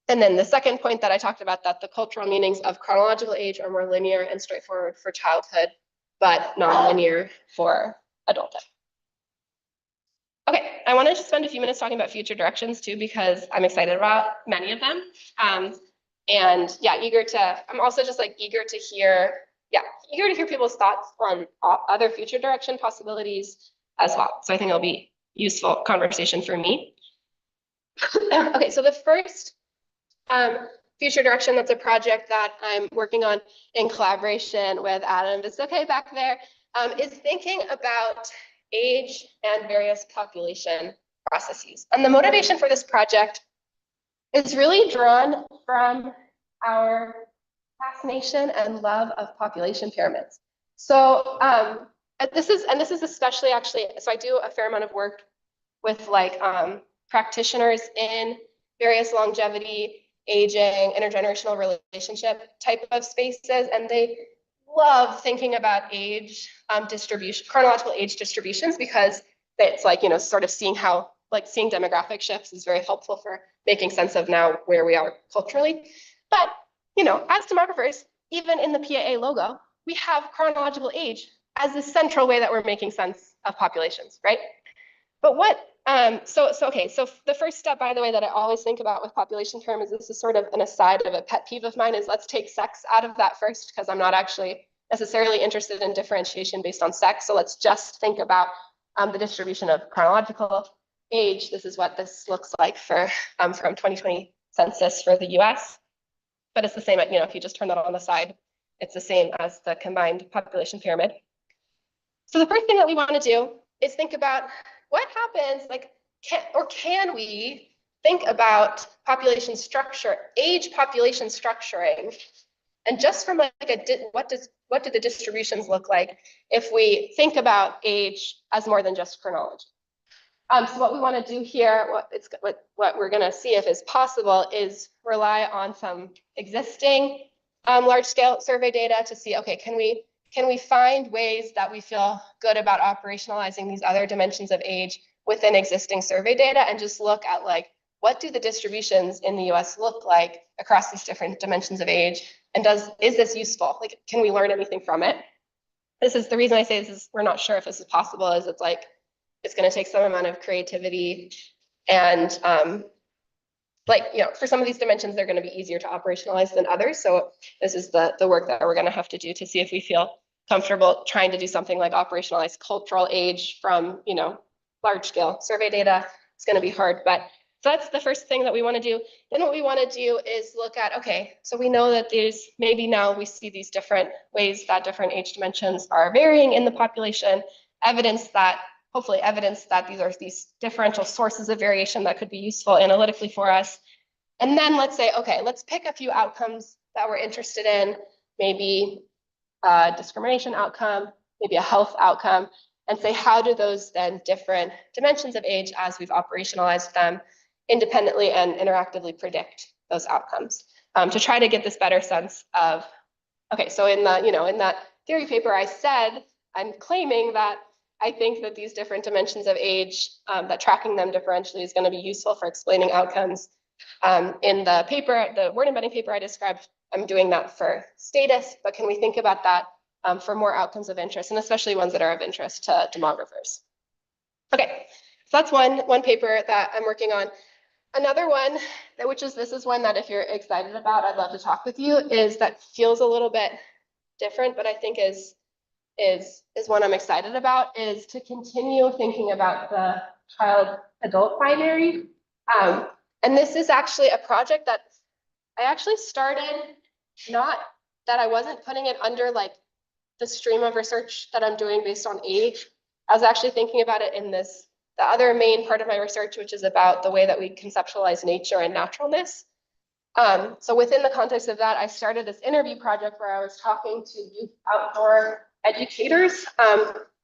then the second point that I talked about, that the cultural meanings of chronological age are more linear and straightforward for childhood, but non-linear for adulthood. Okay, I wanted to spend a few minutes talking about future directions too, because I'm excited about many of them. And yeah, I'm also just like eager to hear people's thoughts on other future direction possibilities as well. So I think it'll be useful conversation for me. Okay, so the first future direction, that's a project that I'm working on in collaboration with Adam, it's okay back there, is thinking about age and various population processes. And the motivation for this project is really drawn from our fascination and love of population pyramids. So this is especially actually, so I do a fair amount of work with like practitioners in various longevity, aging, intergenerational relationship type of spaces, and they love thinking about age distribution, chronological age distributions, because it's like, you know, sort of seeing how, like seeing demographic shifts is very helpful for making sense of now where we are culturally. But, you know, as demographers, even in the PAA logo, we have chronological age as the central way that we're making sense of populations, right? But what, so the first step, by the way, that I always think about with population terms, this is sort of an aside of a pet peeve of mine, is let's take sex out of that first, because I'm not actually necessarily interested in differentiation based on sex. So let's just think about the distribution of chronological age. This is what this looks like for from 2020 census for the US. But it's the same, you know, if you just turn that on the side, it's the same as the combined population pyramid. So the first thing that we want to do is think about what happens, like, can we think about population structure, age population structuring, and just from like what do the distributions look like if we think about age as more than just chronology? So what we want to do here, what we're going to see if is possible, is rely on some existing large-scale survey data to see, okay, can we find ways that we feel good about operationalizing these other dimensions of age within existing survey data, and just look at like, what do the distributions in the US look like across these different dimensions of age? And is this useful? Like, can we learn anything from it? This is the reason I say this is, we're not sure if this is possible, is it's like, it's going to take some amount of creativity, and like, you know, for some of these dimensions, they're going to be easier to operationalize than others. So this is the work that we're going to have to do to see if we feel comfortable trying to do something like operationalize cultural age from, you know, large scale survey data. It's going to be hard, but so that's the first thing that we want to do. Then what we want to do is look at, okay, so we know that there's, maybe now we see these different ways that different age dimensions are varying in the population, hopefully evidence that these are these differential sources of variation that could be useful analytically for us. And then let's say, okay, let's pick a few outcomes that we're interested in, maybe a discrimination outcome, maybe a health outcome, and say, how do those then different dimensions of age, as we've operationalized them, independently and interactively predict those outcomes, to try to get this better sense of, okay, so in that theory paper, I said, I'm claiming that I think that these different dimensions of age, that tracking them differentially is going to be useful for explaining outcomes. In the paper, the word embedding paper I described, I'm doing that for status, but can we think about that for more outcomes of interest, and especially ones that are of interest to demographers? Okay, so that's one paper that I'm working on. Another one, this is one that if you're excited about, I'd love to talk with you, is that feels a little bit different, but I think is one I'm excited about, is to continue thinking about the child-adult binary. And this is actually a project that I actually started, not that I wasn't putting it under like the stream of research that I'm doing based on age. I was actually thinking about it in the other main part of my research, which is about the way that we conceptualize nature and naturalness. So within the context of that, I started this interview project where I was talking to youth outdoor educators,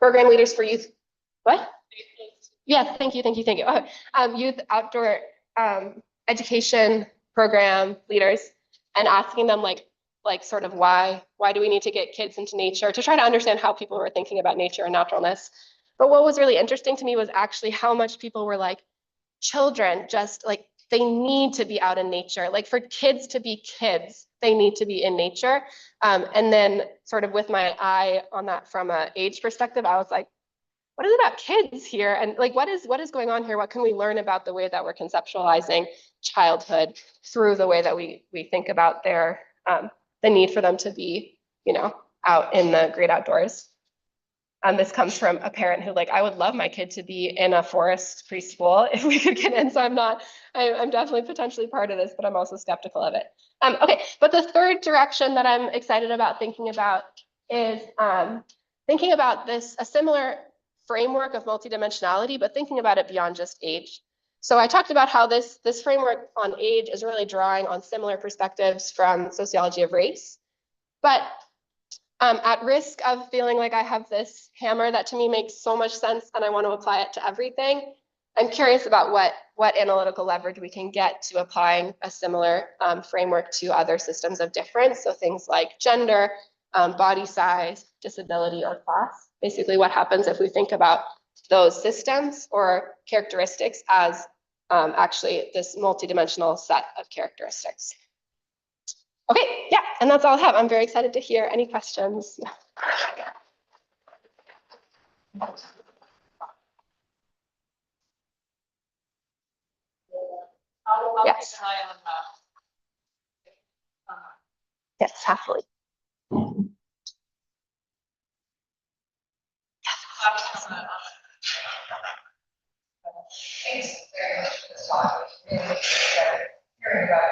program leaders for youth. What? Yes, thank you. Youth outdoor education program leaders, and asking them like sort of why do we need to get kids into nature, to try to understand how people were thinking about nature and naturalness. But what was really interesting to me was actually how much people were like, children just like, they need to be out in nature. Like for kids to be kids, they need to be in nature. And then sort of with my eye on that from an age perspective, I was like, what is it about kids here? And like, what is going on here? What can we learn about the way that we're conceptualizing childhood through the way that we think about their, the need for them to be, out in the great outdoors. This comes from a parent who, like, I would love my kid to be in a forest preschool if we could get in. So I'm definitely potentially part of this, but I'm also skeptical of it. Okay, but the third direction that I'm excited about thinking about is thinking about a similar framework of multidimensionality, but thinking about it beyond just age. So I talked about how this framework on age is really drawing on similar perspectives from sociology of race, but at risk of feeling like I have this hammer that to me makes so much sense and I want to apply it to everything, I'm curious about what analytical leverage we can get to applying a similar framework to other systems of difference. So things like gender, body size, disability, or class. Basically, what happens if we think about those systems or characteristics as actually this multidimensional set of characteristics. Okay, yeah, and that's all I have. I'm very excited to hear any questions. Yes. Yes, happily. Thanks very much for this talk. Really hearing about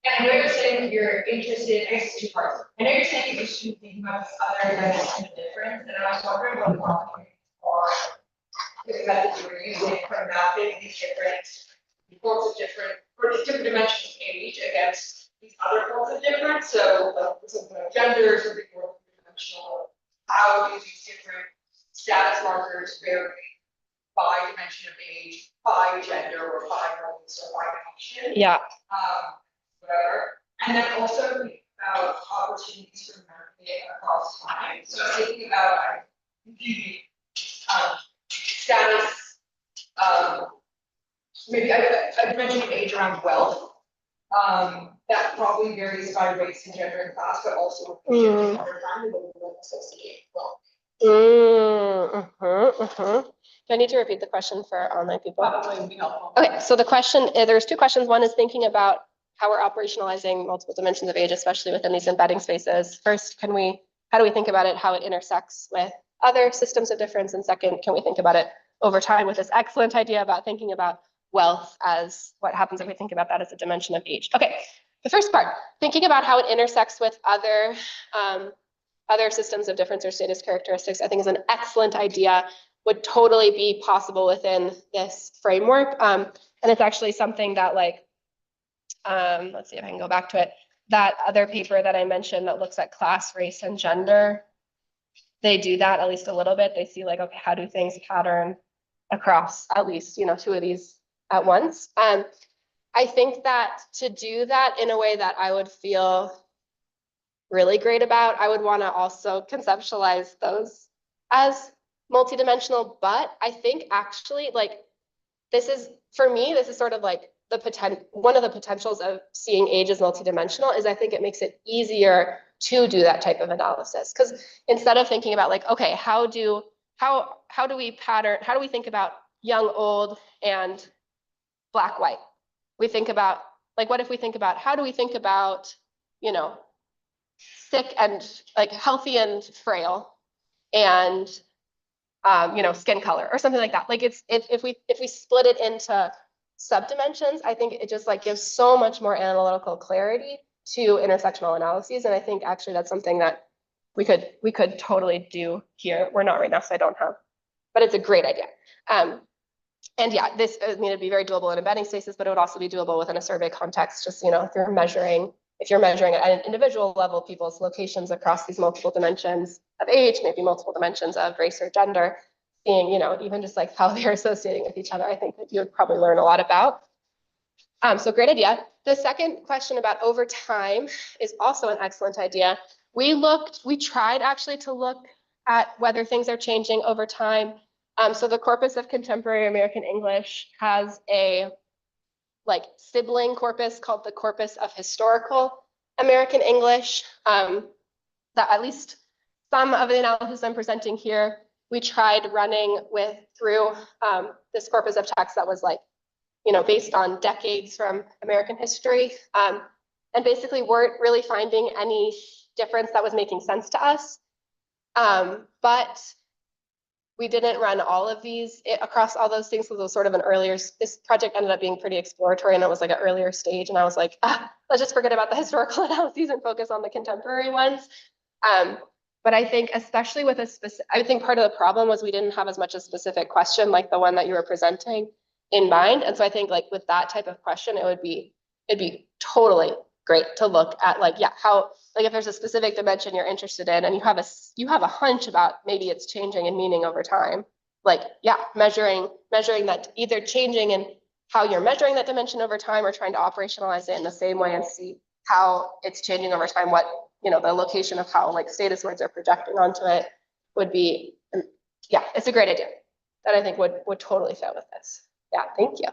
and I know you're saying that you're interested, I guess two parts. I know you're saying you're interested in thinking about this other dimension of difference, and I was wondering what the opportunities are, the methods you were using for mapping these different forms of different, or these different dimensions of age against these other forms of difference. So something like gender, something more dimensional, how do these different status markers vary by dimension of age, by gender, or by race, or by function. Yeah. Whatever. And then also about opportunities for mapping across time. So thinking about status, maybe I mentioned age around wealth. That probably varies by race and gender and class, but also over time we will associate wealth. Do I need to repeat the question for online people? Probably would be helpful. Okay, so the question, there's two questions. One is thinking about how we're operationalizing multiple dimensions of age, especially within these embedding spaces. First, how do we think about it, how it intersects with other systems of difference? And second, can we think about it over time with this excellent idea about thinking about wealth as what happens if we think about that as a dimension of age? Okay, the first part, thinking about how it intersects with other systems of difference or status characteristics, I think is an excellent idea, would totally be possible within this framework. And it's actually something that let's see if I can go back to it. That other paper that I mentioned that looks at class, race, and gender, they do that at least a little bit. They see like, okay, how do things pattern across at least, two of these at once? I think that to do that in a way that I would feel really great about. I would want to also conceptualize those as multidimensional, but I think actually like this is, for me, this is sort of like one of the potentials of seeing age as multidimensional is I think it makes it easier to do that type of analysis. Because instead of thinking about like, okay, how do we think about young, old, and black, white? We think about like, what if we think about how do we think about, you know, sick and like healthy and frail, and you know, skin color or something like that. Like if we split it into subdimensions, I think it just like gives so much more analytical clarity to intersectional analyses. And I think actually that's something that we could totally do here. We're not right now, so I don't have, but it's a great idea. And yeah, this, I mean, it'd be very doable in embedding spaces, but it would also be doable within a survey context. Just, you know, if you're measuring at an individual level, people's locations across these multiple dimensions of age, maybe multiple dimensions of race or gender, seeing, you know, even just like how they're associating with each other, I think that you would probably learn a lot about. So great idea. The second question about over time is also an excellent idea. We tried actually to look at whether things are changing over time. So the Corpus of Contemporary American English has a like sibling corpus called the Corpus of Historical American English. That at least some of the analysis I'm presenting here, we tried running through this corpus of text that was like, you know, based on decades from American history, and basically weren't really finding any difference that was making sense to us. But we didn't run all of these across all those things. So it was sort of an earlier, this project ended up being pretty exploratory and it was like an earlier stage. And I was like, let's just forget about the historical analyses and focus on the contemporary ones. But I think especially with I think part of the problem was we didn't have as much a specific question like the one that you were presenting in mind. And so I think like with that type of question, it'd be totally great to look at like, yeah, how, like if there's a specific dimension you're interested in and you have a hunch about maybe it's changing in meaning over time, like, yeah, measuring that, either changing in how you're measuring that dimension over time or trying to operationalize it in the same way and see how it's changing over time, what, you know, the location of how like status words are projecting onto it would be, yeah, it's a great idea that I think would totally fit with this. Yeah, thank you.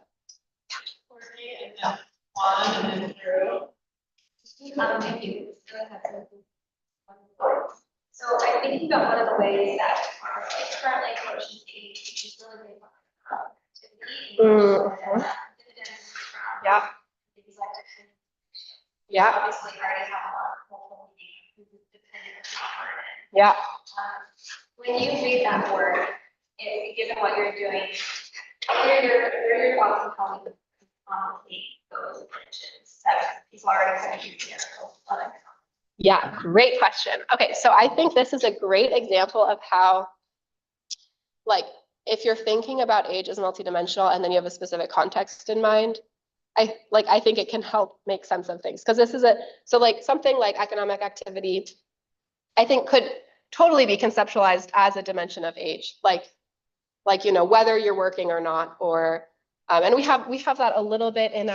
Courtney, and then Juan, and then Drew. Thank you. So I'm thinking about one of the ways that our currently approaches age, which is really big on activity. Yeah. Yeah. Obviously, I already have a lot of multiple dependent on it. Yeah. When you read that word, given what you're doing, what are your thoughts on how we complicate those dimensions that people are already using? Yeah, great question. Okay, so I think this is a great example of how, like, if you're thinking about age as multidimensional and then you have a specific context in mind, I think it can help make sense of things. Because this is so like something like economic activity, I think could totally be conceptualized as a dimension of age, like, you know, whether you're working or not, or, and we have that a little bit in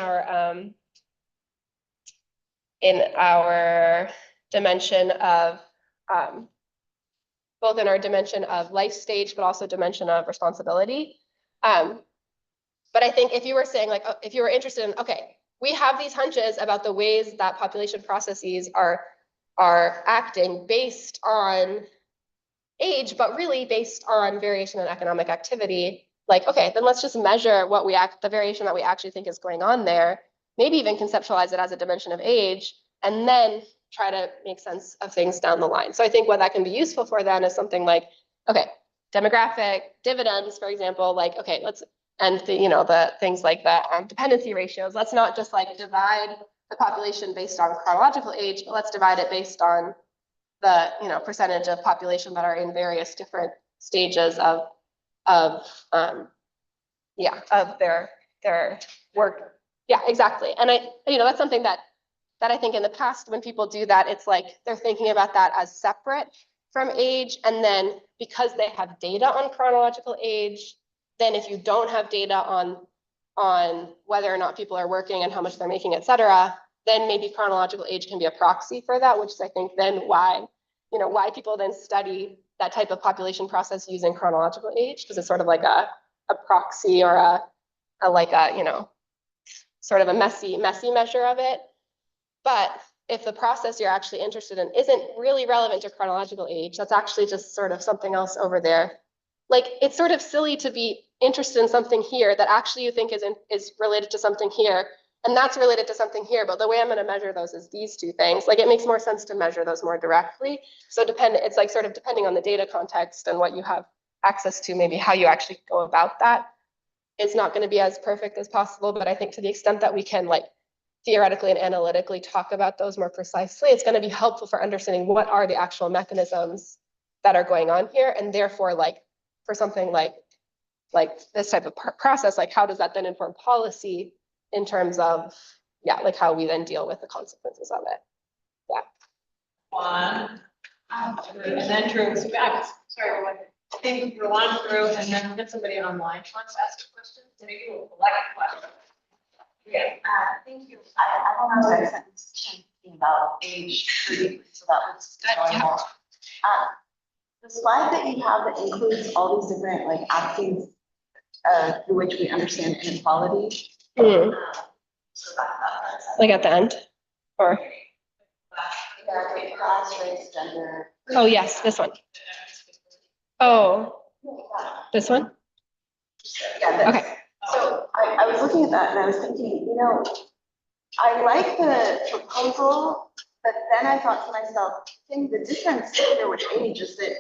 our dimension of, both in our dimension of life stage, but also dimension of responsibility. But I think if you were saying like, if you were interested in, okay, we have these hunches about the ways that population processes are acting based on age, but really based on variation in economic activity, like, okay, then let's just measure the variation that we actually think is going on there, maybe even conceptualize it as a dimension of age, and then try to make sense of things down the line. So I think what that can be useful for then is something like, okay, demographic dividends, for example, like, okay, the things like the dependency ratios, let's not just like divide the population based on chronological age, but let's divide it based on the, you know, percentage of population that are in various different stages of their work. Yeah, exactly. And that's something that I think in the past, when people do that, it's like they're thinking about that as separate from age. And then because they have data on chronological age, then if you don't have data on whether or not people are working and how much they're making, et cetera, then maybe chronological age can be a proxy for that, which is I think then why, why people then study that type of population process using chronological age, because it's sort of like a proxy or a sort of a messy measure of it. But if the process you're actually interested in isn't really relevant to chronological age, that's actually just sort of something else over there. Like, it's sort of silly to be interested in something here that actually you think is related to something here, and that's related to something here, but the way I'm going to measure those is these two things. Like, it makes more sense to measure those more directly. So it's like sort of depending on the data context and what you have access to, maybe how you actually go about that is not going to be as perfect as possible. But I think to the extent that we can like theoretically and analytically talk about those more precisely, it's going to be helpful for understanding what are the actual mechanisms that are going on here. And therefore, like for something like this type of process, like how does that then inform policy in terms of, yeah, like how we then deal with the consequences of it. Yeah. One, and then Drew, so back, sorry, I think we're on through, and then we'll get somebody online who wants to ask a question, so maybe we'll collect questions. Okay, thank you. I don't know if I said this thing about age tree, so that was Good, yeah. the slide that you have that includes all these different like actions through which we understand inequality. Mm. So that's Like at the end, or class, race, gender. oh yes, this one. Oh, this one. Yeah. That's, Okay. So I was looking at that and I was thinking, I like the proposal, but then I thought to myself, I think the difference here with age is that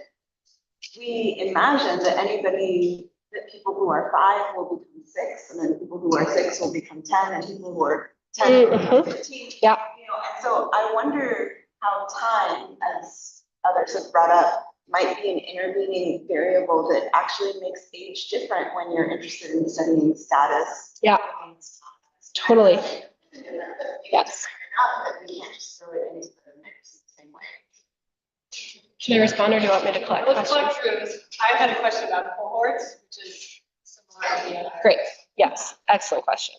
we imagine that that people who are 5 will become 6, and then people who are 6 will become 10, and people who are 10 will become 15. Yeah. And so I wonder how time, as others have brought up, might be an intervening variable that actually makes age different when you're interested in studying status. Yeah. Totally. Yes. We can't just throw it into the mix the same way. Should I respond or do you want me to collect Let's questions? collect through. I had a question about cohorts, which is similar idea. Great. Yes. Excellent question.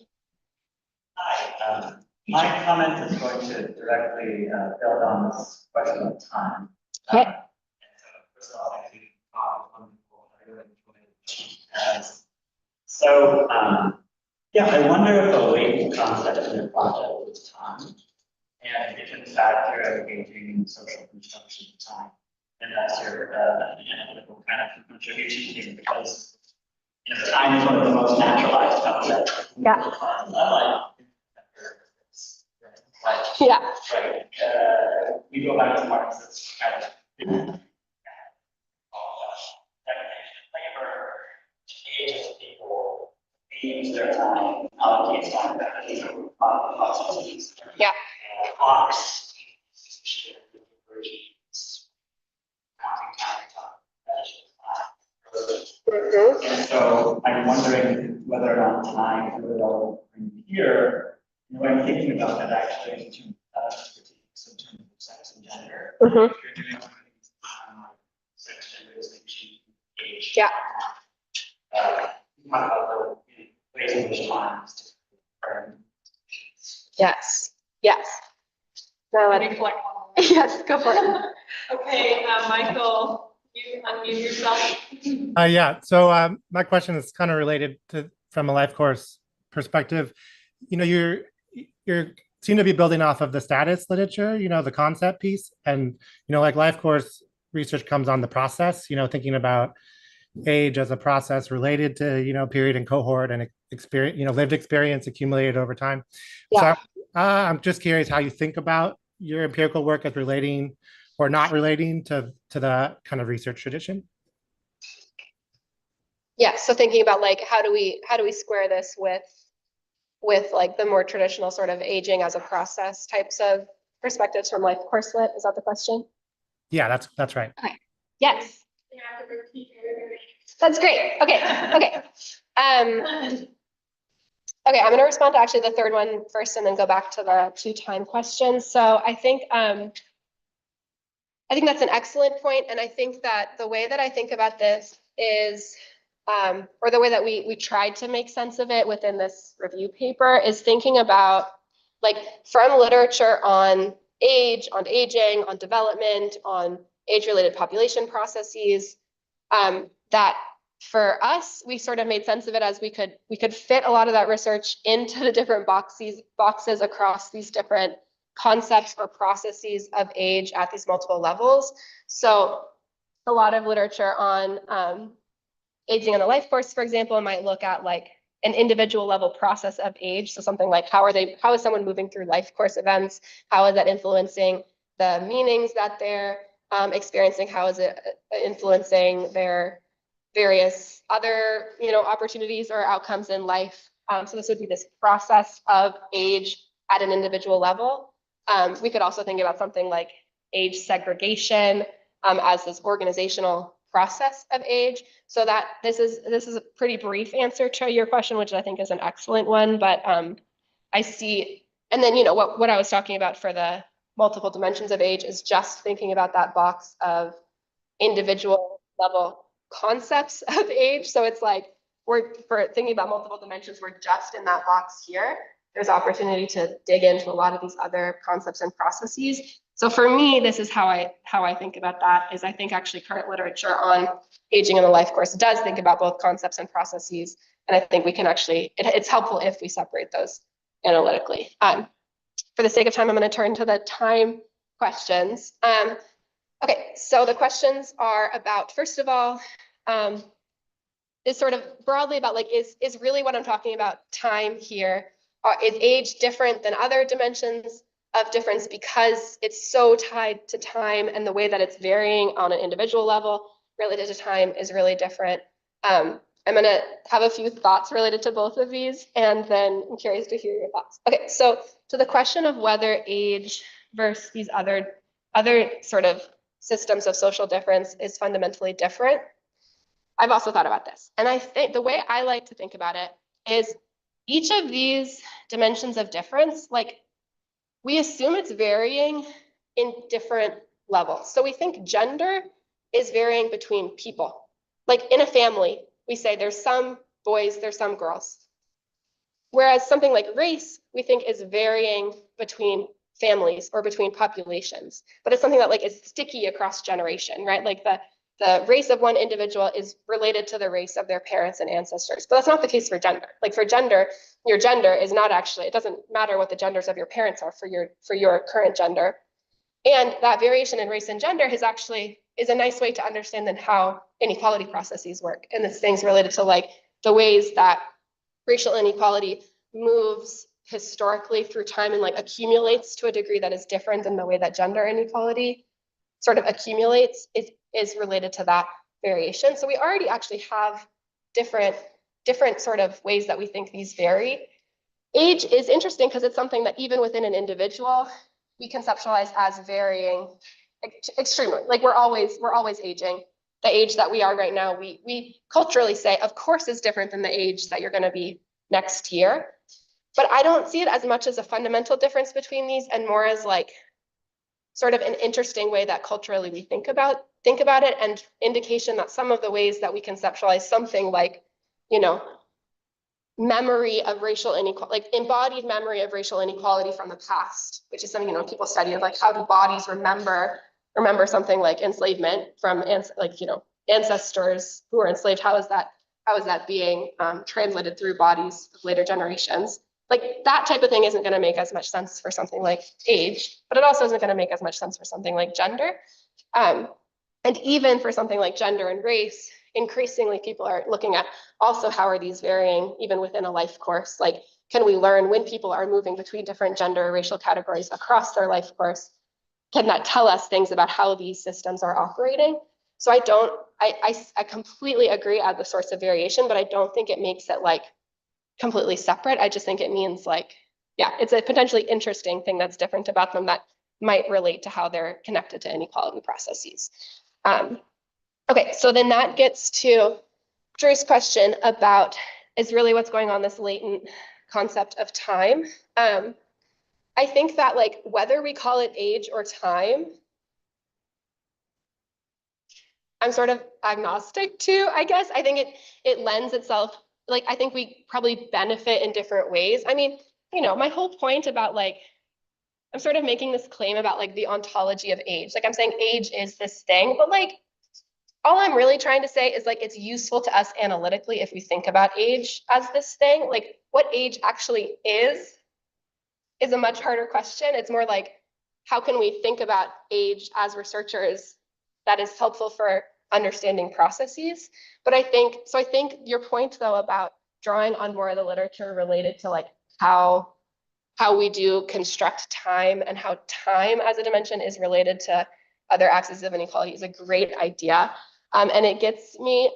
Hi, my comment is going to directly build on this question of time. Okay. And so first of all, I think wonderful. I really enjoyed it. So, yeah, I wonder if a latent concept in your project is time, and if in fact you're engaging in social construction of time, and that's your analytical kind of contribution here, because time is one of the most naturalized concepts. Yeah. Like, Yeah. right, we go back to Marx's kind of labor ages people, use their time, allocates time, processes. Yeah. Clocks. And so I'm wondering whether or not time will bring here. When I'm thinking about that actually in terms of critiques in terms of sex and gender, Mhm. if you're doing things on sex, gender, is age. Yeah. Talk about the ways in which time is different. Yes. Yes. Now Let me let collect one. yes, go for it. Okay, Michael, you unmute yourself. Yeah, so my question is kind of related to from a life course perspective. You're seem to be building off of the status literature, the concept piece, and like life course research comes on the process, thinking about age as a process related to period and cohort and experience, lived experience accumulated over time. Yeah. So I'm just curious how you think about your empirical work as relating or not relating to the kind of research tradition. Yeah. So thinking about like how do we square this with like the more traditional sort of aging as a process types of perspectives from life course lit? Is that the question? Yeah, that's right. Yes. That's great. Okay. Okay. Okay, I'm going to respond to actually the third one first and then go back to the 2 time questions. So I think that's an excellent point. And I think that the way that I think about this is, or the way that we tried to make sense of it within this review paper is thinking about like from literature on age, on aging, on development, on age-related population processes, that for us, we sort of made sense of it as we could fit a lot of that research into the different boxes across these different concepts or processes of age at these multiple levels. So a lot of literature on aging in the life course, for example, might look at like an individual level process of age. So something like how is someone moving through life course events? How is that influencing the meanings that they're experiencing? How is it influencing their various other, opportunities or outcomes in life? So this would be this process of age at an individual level. We could also think about something like age segregation as this organizational process of age. So that this is a pretty brief answer to your question, which I think is an excellent one. But I see, and then what I was talking about for the multiple dimensions of age is just thinking about that box of individual level concepts of age. So it's like for thinking about multiple dimensions, we're just in that box here. There's opportunity to dig into a lot of these other concepts and processes. So for me, this is how I think about that, is I think actually current literature on aging in the life course does think about both concepts and processes. And I think we can actually, it's helpful if we separate those analytically. For the sake of time, I'm going to turn to the time questions. Okay, so the questions are about, first of all, is sort of broadly about like, is really what I'm talking about time here? Is age different than other dimensions of difference because it's so tied to time, and the way that it's varying on an individual level related to time is really different? I'm going to have a few thoughts related to both of these, and then I'm curious to hear your thoughts. Okay, so to the question of whether age versus these other sort of systems of social difference is fundamentally different, I've also thought about this. And I think the way I like to think about it is each of these dimensions of difference, like we assume it's varying in different levels. So we think gender is varying between people. Like in a family, we say there's some boys, there's some girls. Whereas something like race, we think is varying between families or between populations, but it's something that like is sticky across generation, right? Like the race of one individual is related to the race of their parents and ancestors, but that's not the case for gender. Like for gender, your gender is not actually, it doesn't matter what the genders of your parents are for your current gender. And that variation in race and gender is a nice way to understand then how inequality processes work. And this thing's related to like the ways that racial inequality moves historically through time and like accumulates to a degree that is different than the way that gender inequality sort of accumulates is related to that variation. So we already actually have different sort of ways that we think these vary. Age is interesting because it's something that even within an individual, we conceptualize as varying extremely. Like we're always aging. The age that we are right now, we culturally say, of course, is different than the age that you're going to be next year. But I don't see it as much as a fundamental difference between these, and more as like sort of an interesting way that culturally we think about it, and indication that some of the ways that we conceptualize something like, memory of racial inequality, like embodied memory of racial inequality from the past, which is something, people study of like how do bodies remember something like enslavement from ancestors who were enslaved. How is that being translated through bodies of later generations? Like that type of thing isn't going to make as much sense for something like age, but it also isn't going to make as much sense for something like gender. And even for something like gender and race, increasingly people are looking at also how are these varying even within a life course? Like, can we learn when people are moving between different gender or racial categories across their life course? Can that tell us things about how these systems are operating? So I completely agree at the source of variation, but I don't think it makes it like completely separate. I just think it means like, yeah, it's a potentially interesting thing that's different about them that might relate to how they're connected to inequality processes. Okay, so then that gets to Drew's question about is really what's going on, this latent concept of time. I think that like whether we call it age or time, I'm sort of agnostic to, I guess. I think it lends itself, like I think we probably benefit in different ways. I mean, you know, my whole point about like, I'm sort of making this claim about like the ontology of age. Like I'm saying age is this thing, but like all I'm really trying to say is like it's useful to us analytically if we think about age as this thing. Like what age actually is a much harder question. It's more like how can we think about age as researchers that is helpful for understanding processes. But I think your point though about drawing on more of the literature related to like how we do construct time and how time as a dimension is related to other axes of inequality is a great idea. And it gets me,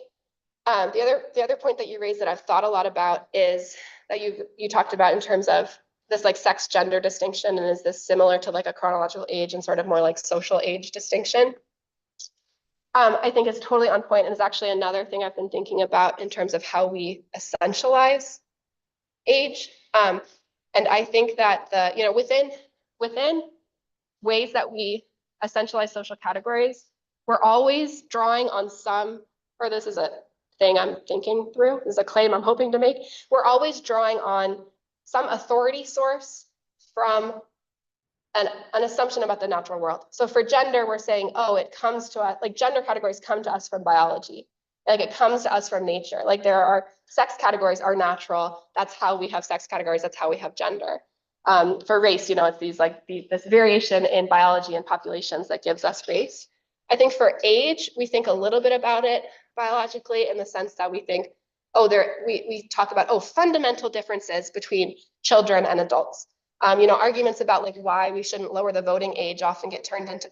the other point that you raised that I've thought a lot about is that you talked about in terms of this like sex gender distinction, and is this similar to like a chronological age and sort of more like social age distinction? I think it's totally on point and is actually another thing I've been thinking about in terms of how we essentialize age. And I think that the, you know, within ways that we essentialize social categories, we're always drawing on some, or this is a thing I'm thinking through, this is a claim I'm hoping to make. We're always drawing on some authority source from an assumption about the natural world. So for gender, we're saying, oh, it comes to us, like gender categories come to us from biology. Like it comes to us from nature. Like there are sex categories are natural. That's how we have sex categories. That's how we have gender. For race, you know, it's these like this variation in biology and populations that gives us race. I think for age, we think a little bit about it biologically in the sense that we think, oh, we talk about, oh, fundamental differences between children and adults. You know, arguments about like why we shouldn't lower the voting age often get turned into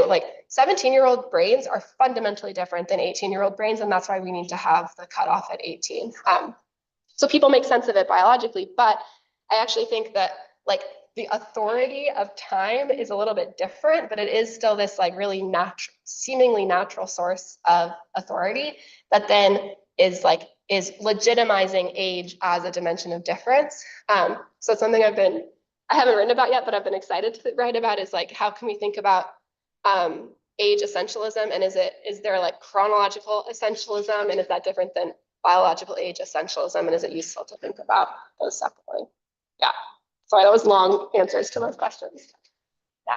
like 17-year-old brains are fundamentally different than 18-year-old brains, and that's why we need to have the cutoff at 18. So people make sense of it biologically, but I actually think that like the authority of time is a little bit different, but it is still this like really natural, seemingly natural source of authority that then is legitimizing age as a dimension of difference. So it's something I haven't written about yet, but I've been excited to write about is like, how can we think about age essentialism? And is there like chronological essentialism? And is that different than biological age essentialism? And is it useful to think about those separately? Yeah. Sorry, that was long answers to those questions. Yeah.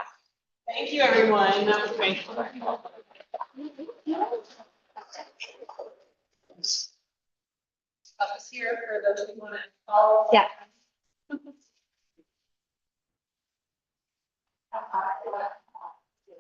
Thank you, everyone. That was great. Here for those who want to follow. Yeah.